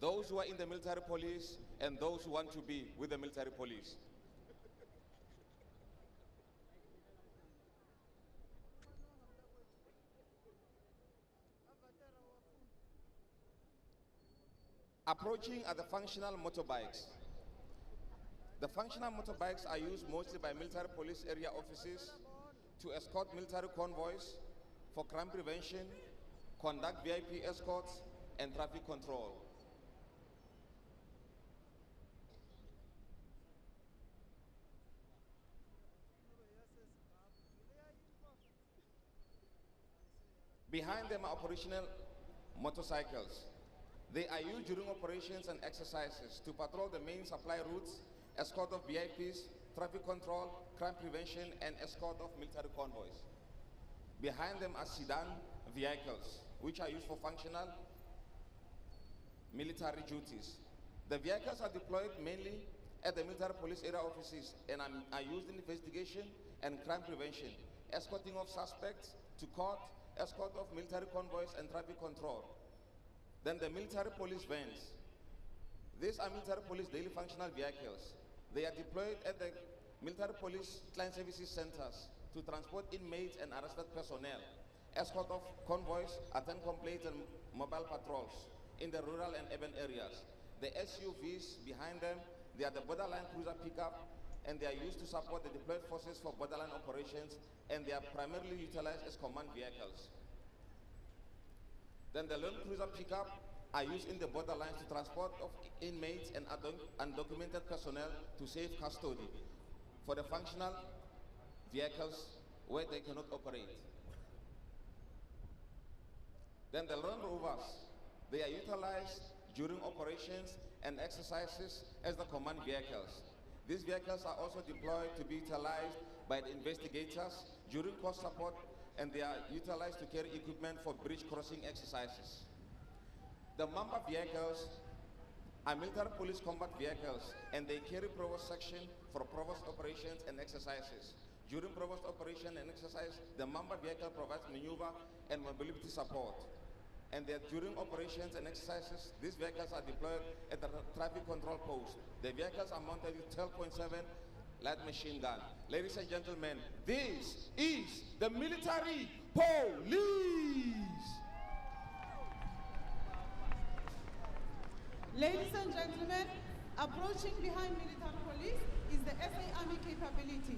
those who are in the military police and those who want to be with the military police. Approaching are the functional motorbikes. The functional motorbikes are used mostly by military police area officers to escort military convoys for crime prevention, conduct VIP escorts, and traffic control. Behind them are operational motorcycles. They are used during operations and exercises to patrol the main supply routes, escort of VIPs, traffic control, crime prevention, and escort of military convoys. Behind them are sedan vehicles, which are used for functional military duties. The vehicles are deployed mainly at the military police area offices and are used in investigation and crime prevention, escorting of suspects to court, escort of military convoys, and traffic control. Then the military police vans. These are military police daily functional vehicles. They are deployed at the military police client services centers to transport inmates and arrested personnel, escort of convoys, attend complaints and mobile patrols in the rural and urban areas. The SUVs behind them, they are the borderline cruiser pickup, and they are used to support the deployed forces for borderline operations, and they are primarily utilized as command vehicles. Then the Land Cruiser pickup are used in the borderlines to transport of inmates and undocumented personnel to safe custody for the functional vehicles where they cannot operate. Then the Land Rovers, they are utilized during operations and exercises as the command vehicles. These vehicles are also deployed to be utilized by the investigators during court support, and they are utilized to carry equipment for bridge crossing exercises. The Mamba vehicles are military police combat vehicles, and they carry provost section for provost operations and exercises. During provost operation and exercise, the Mamba vehicle provides maneuver and mobility support. And that during operations and exercises, these vehicles are deployed at the traffic control post. The vehicles are mounted with 12.7 light machine gun. Ladies and gentlemen, this is the military police. Ladies and gentlemen, approaching behind military police is the SA Army capability.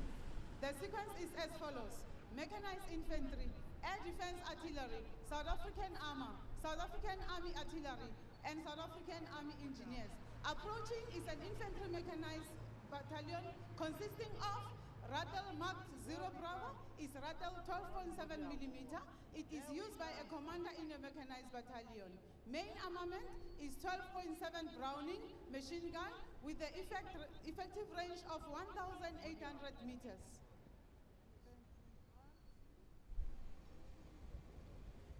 The sequence is as follows: mechanized infantry, air defense artillery, South African armor, South African Army artillery, and South African Army engineers. Approaching is an infantry mechanized battalion consisting of Rattle Mark 0 Bravo is Rattle 12.7 millimeter. It is used by a commander in a mechanized battalion. Main armament is 12.7 Browning machine gun with the effective range of 1,800 meters.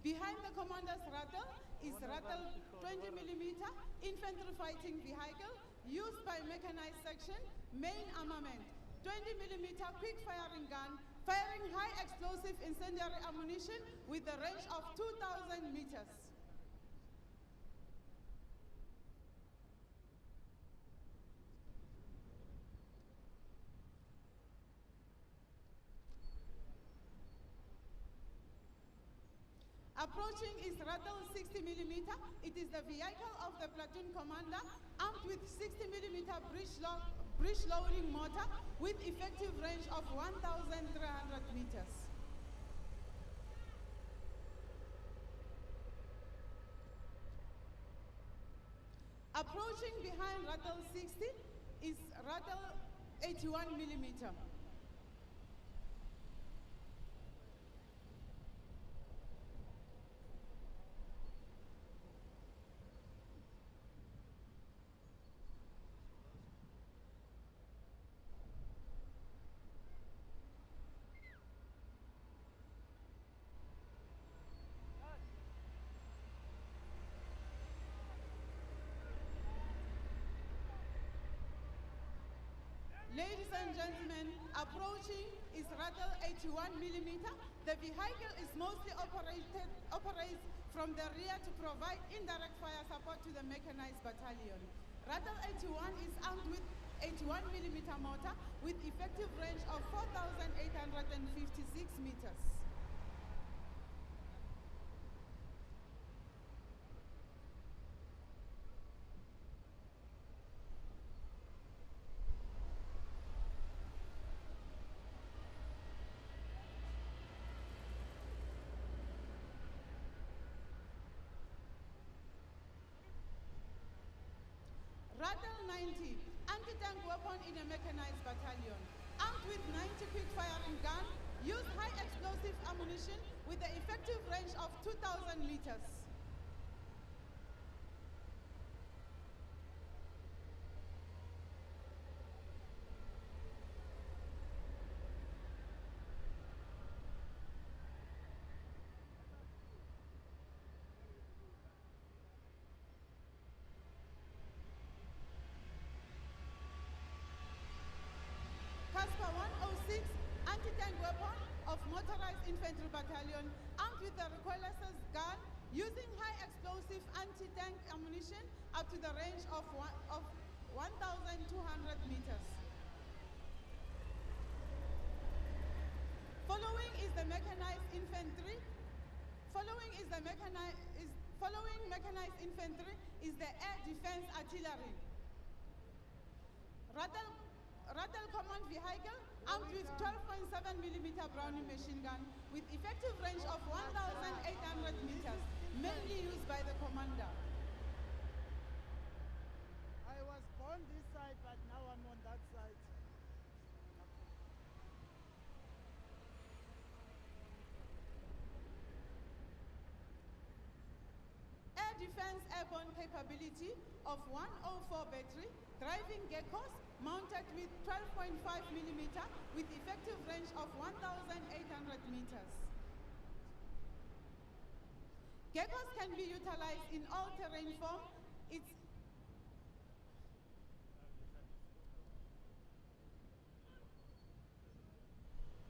Behind the commander's Rattle is Rattle 20 millimeter infantry fighting vehicle used by mechanized section. Main armament 20 millimeter quick firing gun firing high explosive incendiary ammunition with a range of 2,000 meters. Approaching is Rattle 60 millimeter. It is the vehicle of the platoon commander armed with 60 millimeter breech loading mortar with effective range of 1,300 meters. Approaching behind Rattle 60 is Rattle 81 millimeter. Ladies and gentlemen, approaching is Rattle 81 millimeter. The vehicle is mostly operates from the rear to provide indirect fire support to the mechanized battalion. Rattle 81 is armed with 81 millimeter mortar with effective range of 4,856 meters. Rattle 90, anti-tank weapon in a mechanized battalion. Armed with 90 quick-firing gun, use high explosive ammunition with the effective range of 2,000 meters. Casper 106, anti-tank weapon of motorized infantry battalion, armed with a recoilless gun, using high explosive anti-tank ammunition up to the range of 1,200 meters. Following is the mechanized infantry. Following mechanized infantry is the air defense artillery. Rattle command vehicle armed with 12.7 millimeter Browning machine gun with effective range of 1,800 meters, mainly used by the commander. I was born this side, but now I'm on that side. Air defense airborne capability of 104 battery, driving geckos mounted with 12.5 millimeter with effective range of 1,800 meters. Geckos can be utilized in all terrain form. It's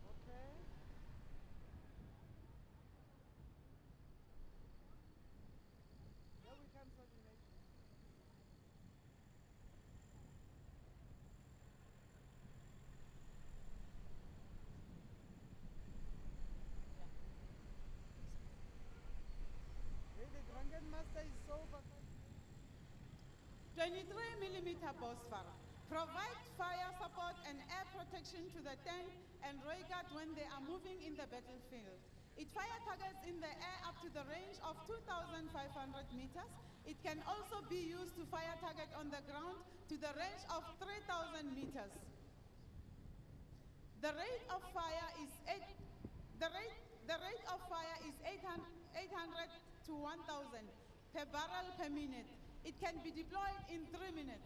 Okay. Here we come, Sergeant Major. Hey, the drunken master is sober. 23 millimeter Bosphor. Provide fire support and air protection to the tank and Reigard when they are moving in the battlefield. It fire targets in the air up to the range of 2,500 meters. It can also be used to fire target on the ground to the range of 3,000 meters. The rate of fire is 800 to 1,000 per barrel per minute. It can be deployed in 3 minutes.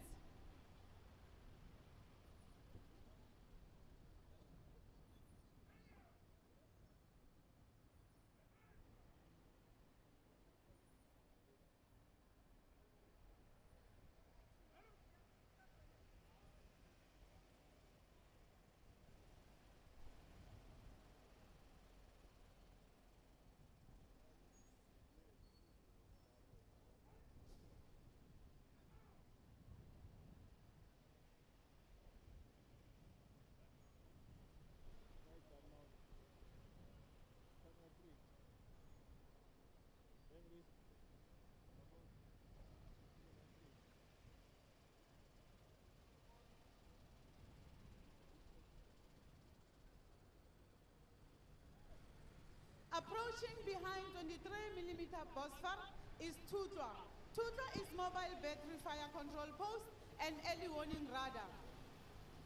Approaching behind 23mm Bosphor is Tutwa. Tutwa is mobile battery fire control post and early warning radar.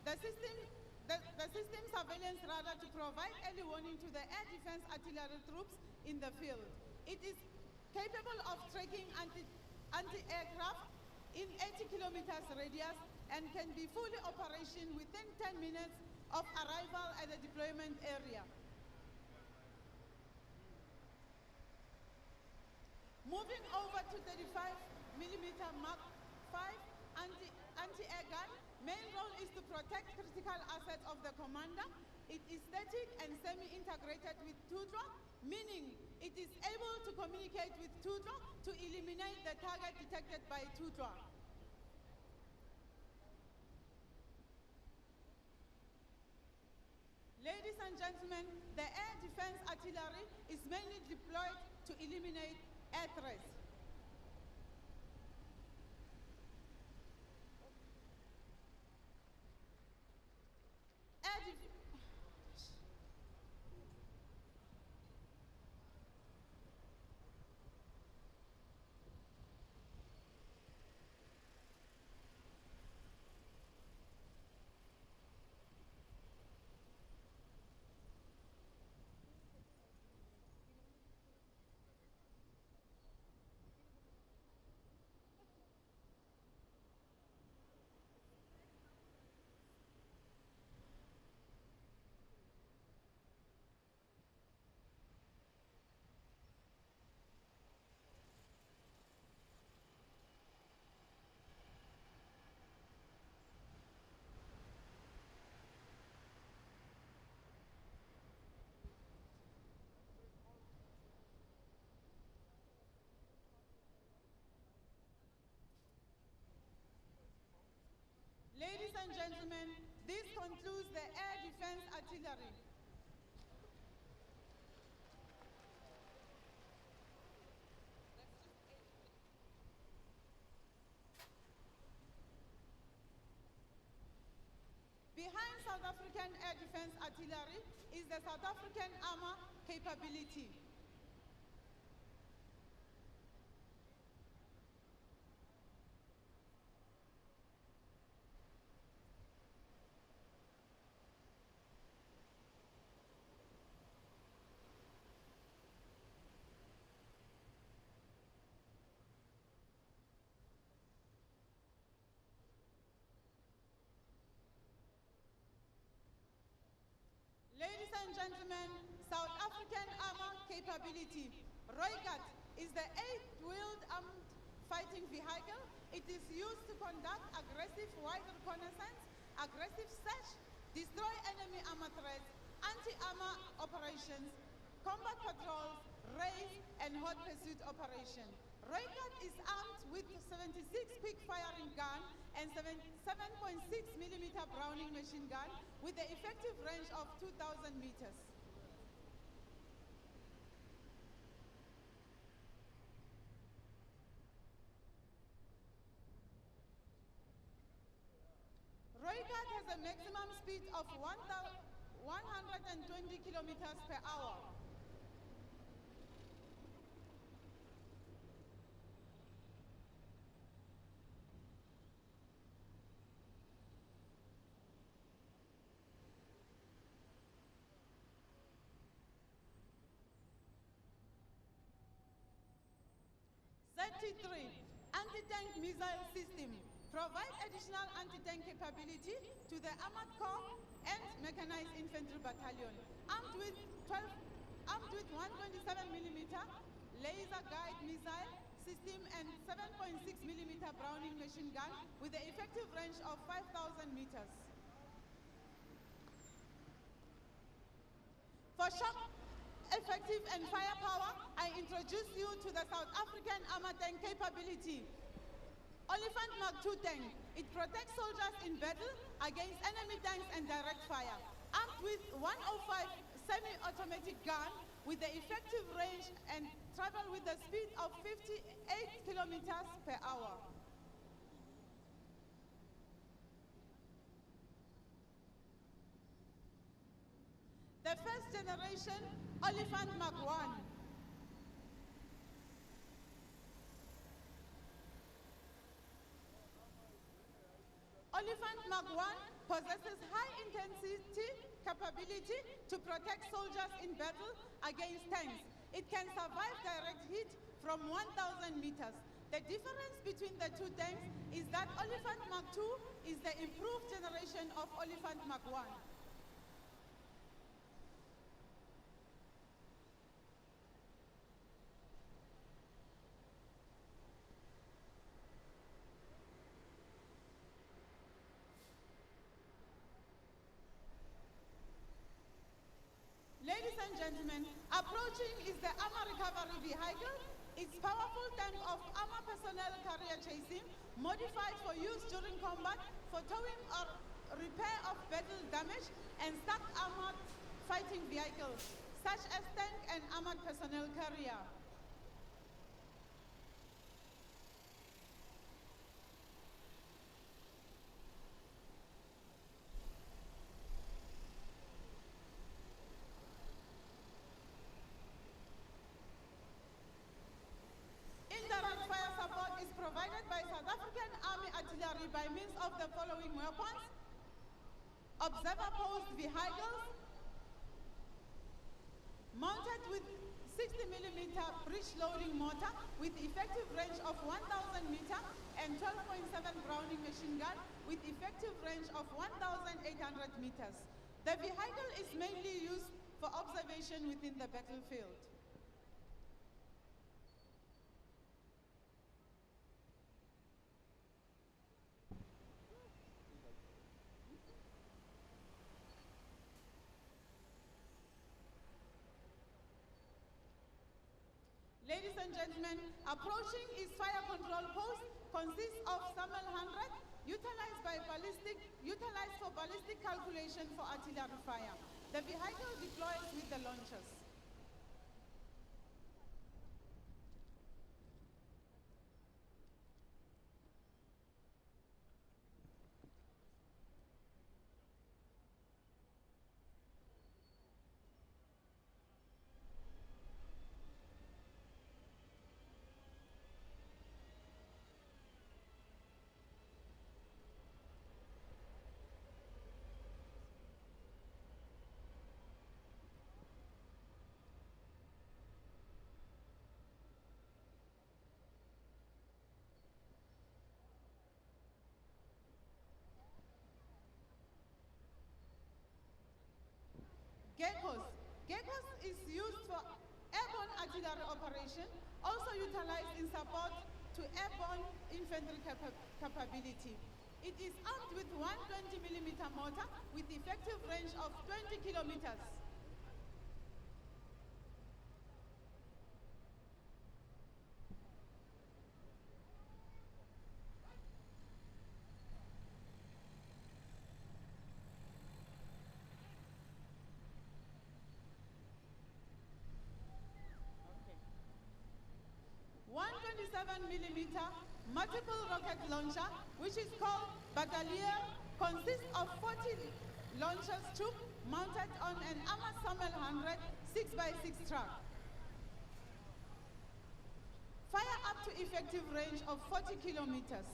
The system surveillance radar to provide early warning to the air defense artillery troops in the field. It is capable of tracking anti-aircraft in 80 kilometers radius and can be fully operational within 10 minutes of arrival at the deployment area. Moving over to 35mm Mark 5 anti-air gun, main role is to protect critical assets of the commander. It is static and semi-integrated with Tutwa, meaning it is able to communicate with Tutwa to eliminate the target detected by Tutwa. Ladies and gentlemen, the air defense artillery is mainly deployed to eliminate air threats. Ladies and gentlemen, this concludes the air defense artillery. Behind South African air defense artillery is the South African armor capability. Ladies and gentlemen, South African armor capability. Rooikat is the 8-wheeled armed fighting vehicle. It is used to conduct aggressive wide reconnaissance, aggressive search, destroy enemy armor threats, anti-armor operations, combat patrols, raid, and hot pursuit operations. Rooikat is armed with 76 quick firing gun and 7.6mm Browning machine gun with the effective range of 2,000 meters. Rooikat has a maximum speed of 120 kilometers per hour. Anti-tank missile system provide additional anti-tank capability to the Armored Corps and Mechanized Infantry Battalion, armed with 127mm laser guide missile system and 7.6mm Browning machine gun with the effective range of 5,000 meters. For shock effective and firepower, I introduce you to the South African armor tank capability. Oliphant Mark II tank. It protects soldiers in battle against enemy tanks and direct fire. Armed with 105 semi-automatic gun with the effective range and travel with the speed of 58 kilometers per hour. the first generation Oliphant Mark I. Oliphant Mark I possesses high intensity capability to protect soldiers in battle against tanks. It can survive direct hit from 1,000 meters. The difference between the two tanks is that Oliphant Mark II is the improved generation of Oliphant Mark I. Ladies and gentlemen, approaching is the armor recovery vehicle. Its powerful tank of armor personnel carrier chasing, modified for use during combat, for towing or repair of battle damage, and stuck armored fighting vehicles, such as tank and armored personnel carrier. Indirect fire support is provided by South African Army Artillery by means of the following weapons: observer post vehicles, mounted with 60mm breech loading mortar with effective range of 1,000 meter and 12.7 Browning machine gun with effective range of 1,800 meters. The vehicle is mainly used for observation within the battlefield. Ladies and gentlemen, approaching is fire control post, consists of Samuel 100, utilized for ballistic calculation for artillery fire. The vehicle deploys with the launchers. Geckos is used for airborne artillery operation, also utilized in support to airborne infantry capability. It is armed with 120mm mortar with effective range of 20 kilometers. -7mm multiple rocket launcher, which is called Bagalier, consists of 40 launchers tube mounted on an armored Samuel 100 6x6 truck. Fire up to effective range of 40 kilometers.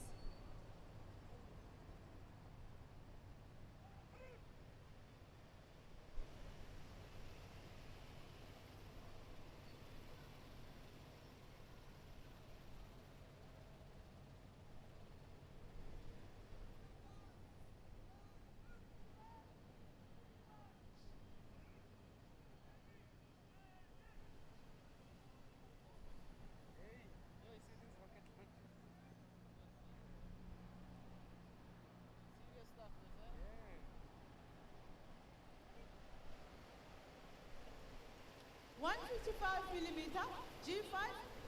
.155mm G5,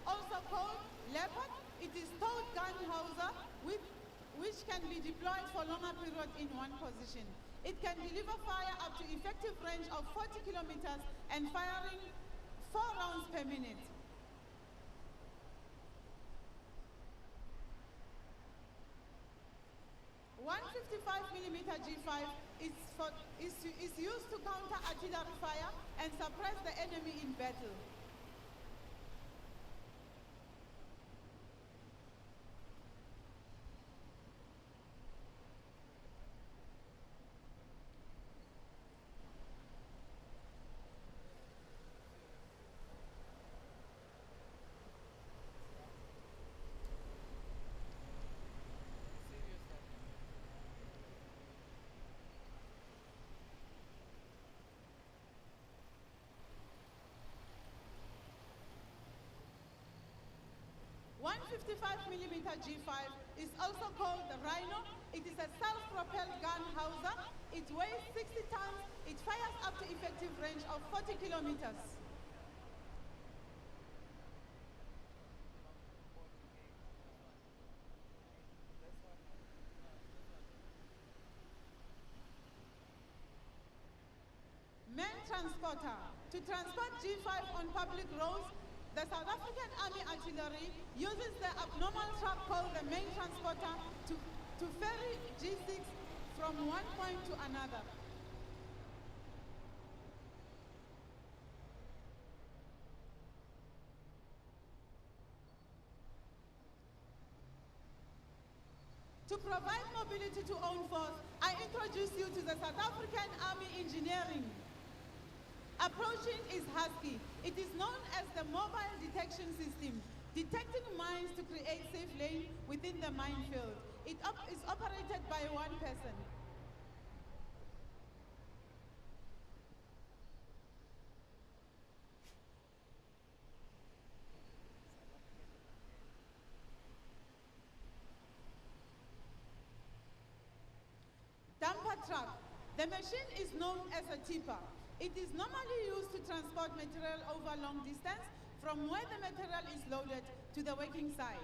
also called Leopard. It is towed gun hauser which can be deployed for longer period in one position. It can deliver fire up to effective range of 40 kilometers and firing 4 rounds per minute. One 155mm G5 is used to counter artillery fire and suppress the enemy in battle. One 55mm G5 is also called the Rhino. It is a self-propelled gun howitzer. It weighs 60 tons. It fires up to effective range of 40 kilometers. Man transporter. To transport G5 on public roads, the South African Army Artillery uses the abnormal truck called the main transporter to ferry G6 from one point to another. To provide mobility to own force, I introduce you to the South African Army Engineering. Approaching is Husky. It is known as the mobile detection system, detecting mines to create safe lane within the minefield. It is operated by one person. Dumper truck. The machine is known as a tipper. It is normally used to transport material over long distance from where the material is loaded to the working site.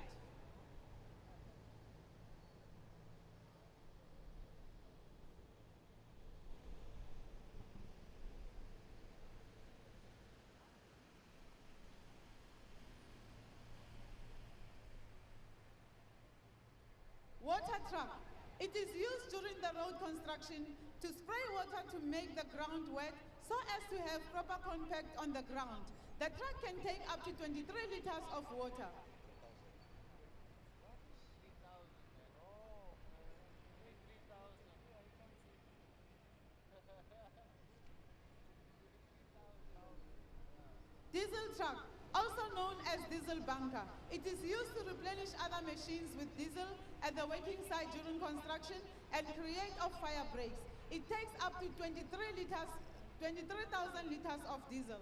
Water truck. It is used during the road construction to spray water to make the ground wet so as to have proper compact on the ground. The truck can take up to 23 liters of water. Diesel truck, also known as diesel bunker. It is used to replenish other machines with diesel at the working site during construction and create off fire breaks. It takes up to 23,000 liters of diesel.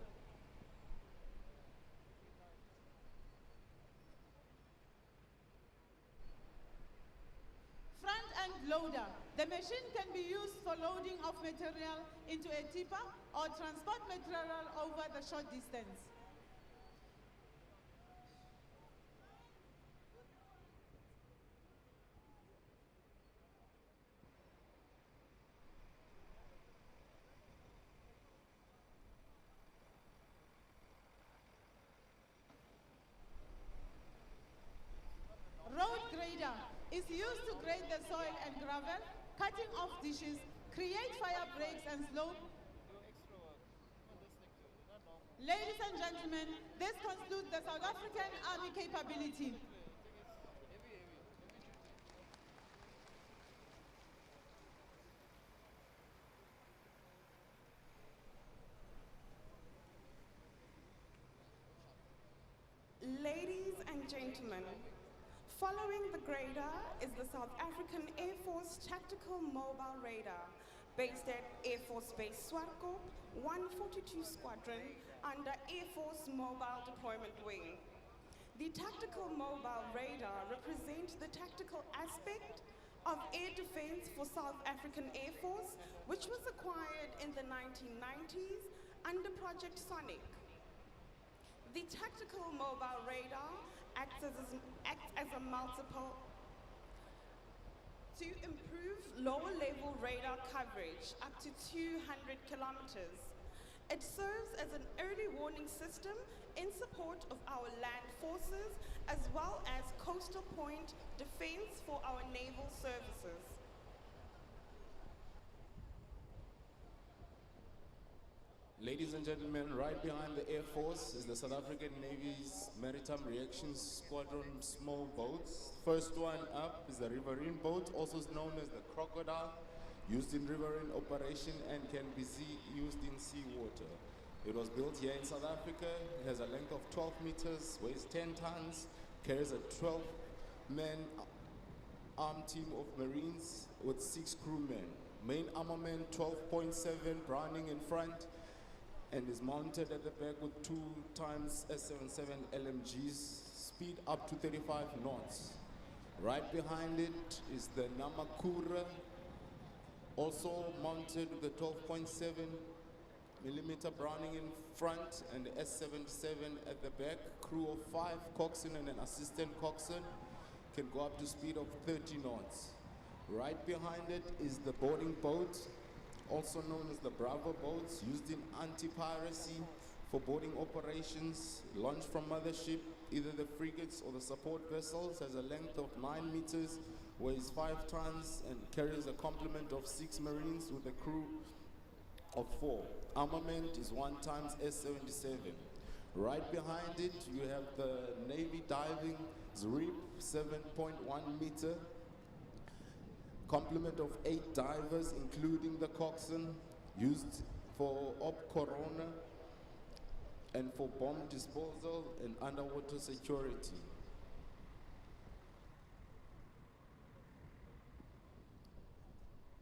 Front end loader. The machine can be used for loading of material into a tipper or transport material over the short distance. Road grader is used to grade the soil and gravel, cutting off dishes, create fire breaks and slope. Ladies and gentlemen, this concludes the South African Army capability. Ladies and gentlemen, following the grader is the South African Air Force Tactical Mobile Radar, based at Air Force Base Swartkop, 142 Squadron, under Air Force Mobile Deployment Wing. The Tactical Mobile Radar represents the tactical aspect of air defense for South African Air Force, which was acquired in the 1990s under Project Sonic. The Tactical Mobile Radar acts as a multiple to improve lower level radar coverage up to 200 kilometers. It serves as an early warning system in support of our land forces as well as coastal point defense for our naval services. Ladies and gentlemen, right behind the Air Force is the South African Navy's Maritime Reaction Squadron small boats. First one up is the riverine boat, also known as the Crocodile, used in riverine operation and can be used in seawater. It was built here in South Africa. It has a length of 12 meters, weighs 10 tons, carries a 12-man armed team of Marines with 6 crewmen. Main armament 12.7 Browning in front, and is mounted at the back with 2 times S77 LMGs, speed up to 35 knots. Right behind it is the Namakura, also mounted with the 12.7 millimeter Browning in front and the S77 at the back. Crew of 5, coxswain and an assistant coxswain, can go up to speed of 30 knots. Right behind it is the boarding boat, also known as the Bravo boats, used in anti-piracy for boarding operations, launched from mothership, either the frigates or the support vessels, has a length of 9 meters, weighs 5 tons, and carries a complement of 6 Marines with a crew of 4. Armament is 1 times S77. Right behind it, you have the Navy diving Zurip, 7.1 meter, complement of 8 divers, including the coxswain, used for op corona and for bomb disposal and underwater security.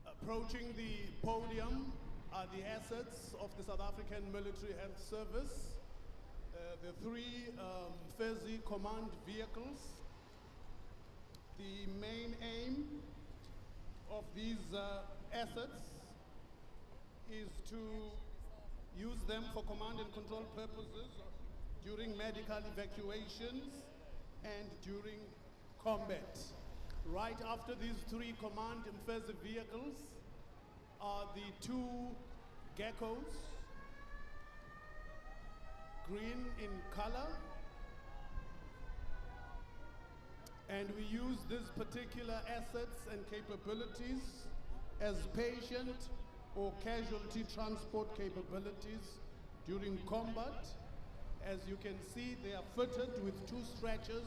Approaching the podium are the assets of the South African Military Health Service, the 3 FESI command vehicles. The main aim of these assets is to use them for command and control purposes during medical evacuations and during combat. Right after these 3 command and FESI vehicles are the 2 geckos, green in color, and we use these particular assets and capabilities as patient or casualty transport capabilities during combat. As you can see, they are fitted with 2 stretchers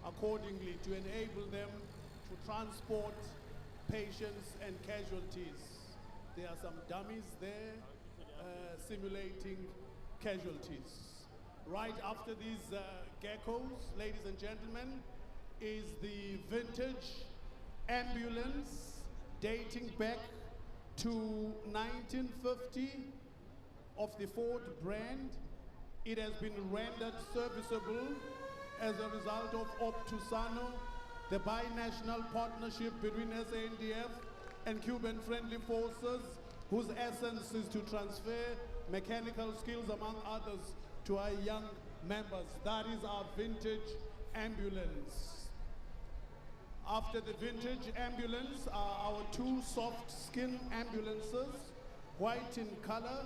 accordingly to enable them to transport patients and casualties. There are some dummies there simulating casualties. Right after these geckos, ladies and gentlemen, is the vintage ambulance dating back to 1950 of the Ford brand. It has been rendered serviceable as a result of Optusano, the binational partnership between SANDF and Cuban friendly forces, whose essence is to transfer mechanical skills, among others, to our young members. That is our vintage ambulance. After the vintage ambulance are our 2 soft skin ambulances, white in color,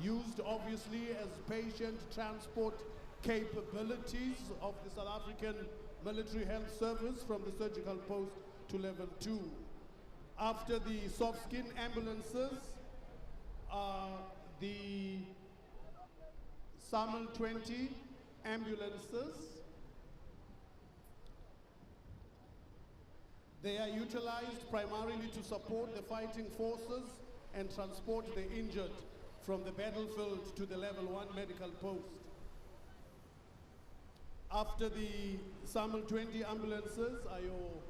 used obviously as patient transport capabilities of the South African Military Health Service from the surgical post to level 2. After the soft skin ambulances are the SAML 20 ambulances. They are utilized primarily to support the fighting forces and transport the injured from the battlefield to the level 1 medical post. After the SAML 20 ambulances are your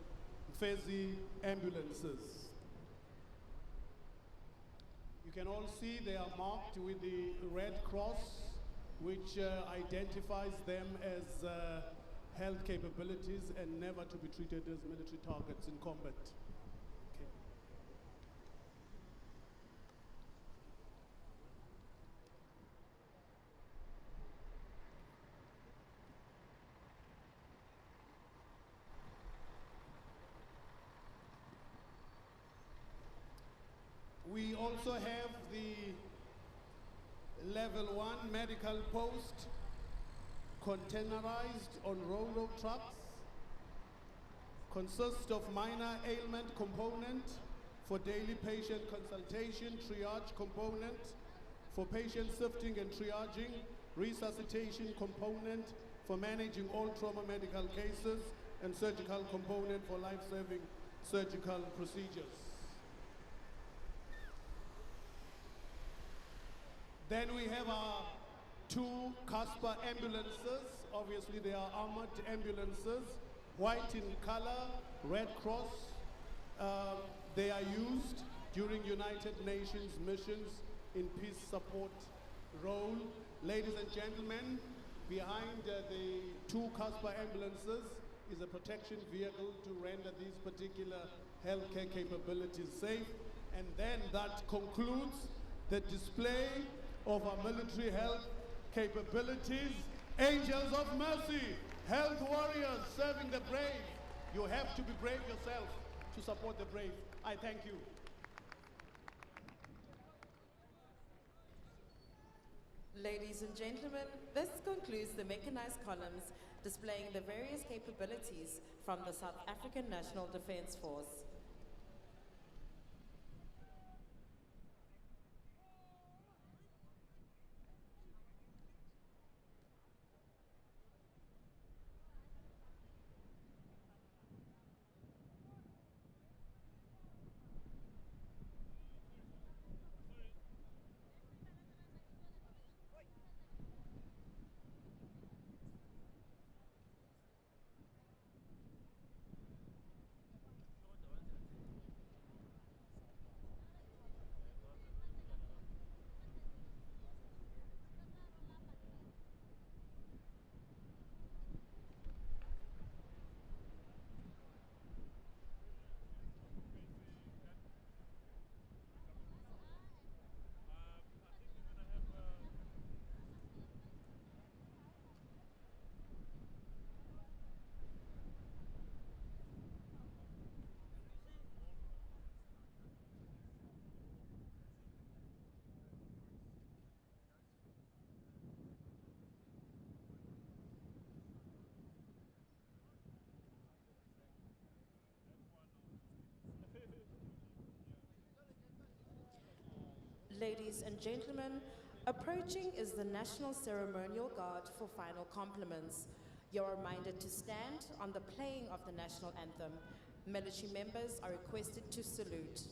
FESI ambulances. You can all see they are marked with the Red Cross, which identifies them as health capabilities and never to be treated as military targets in combat. Okay. We also have the level 1 medical post containerized on ro-ro trucks, consists of minor ailment component for daily patient consultation, triage component for patient sifting and triaging, resuscitation component for managing all trauma medical cases, and surgical component for life-saving surgical procedures. Then we have our 2 Casper ambulances. Obviously they are armored ambulances, white in color, Red Cross. They are used during United Nations missions in peace support role. Ladies and gentlemen, behind the 2 Casper ambulances is a protection vehicle to render these particular healthcare capabilities safe. And then that concludes the display of our military health capabilities. Angels of mercy, health warriors serving the brave. You have to be brave yourself to support the brave. I thank you. Ladies and gentlemen, this concludes the mechanized columns displaying the various capabilities from the South African National Defence Force. Ladies and gentlemen, approaching is the National Ceremonial Guard for final compliments. You're reminded to stand on the playing of the national anthem. Military members are requested to salute.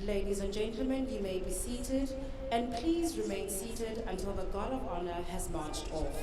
Ladies and gentlemen, you may be seated, and please remain seated until the guard of honor has marched off.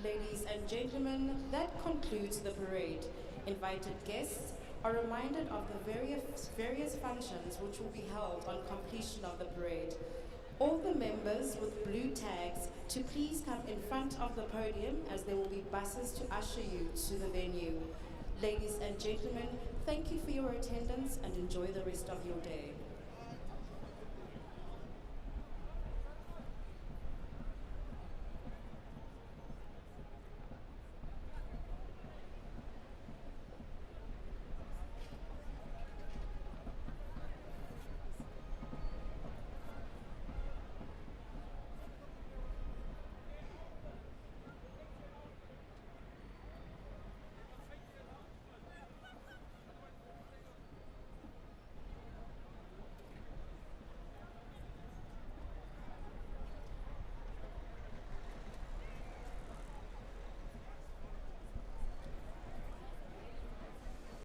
Ladies and gentlemen, that concludes the parade. Invited guests are reminded of the various functions which will be held on completion of the parade. All the members with blue tags to please come in front of the podium, as there will be buses to usher you to the venue. Ladies and gentlemen, thank you for your attendance and enjoy the rest of your day.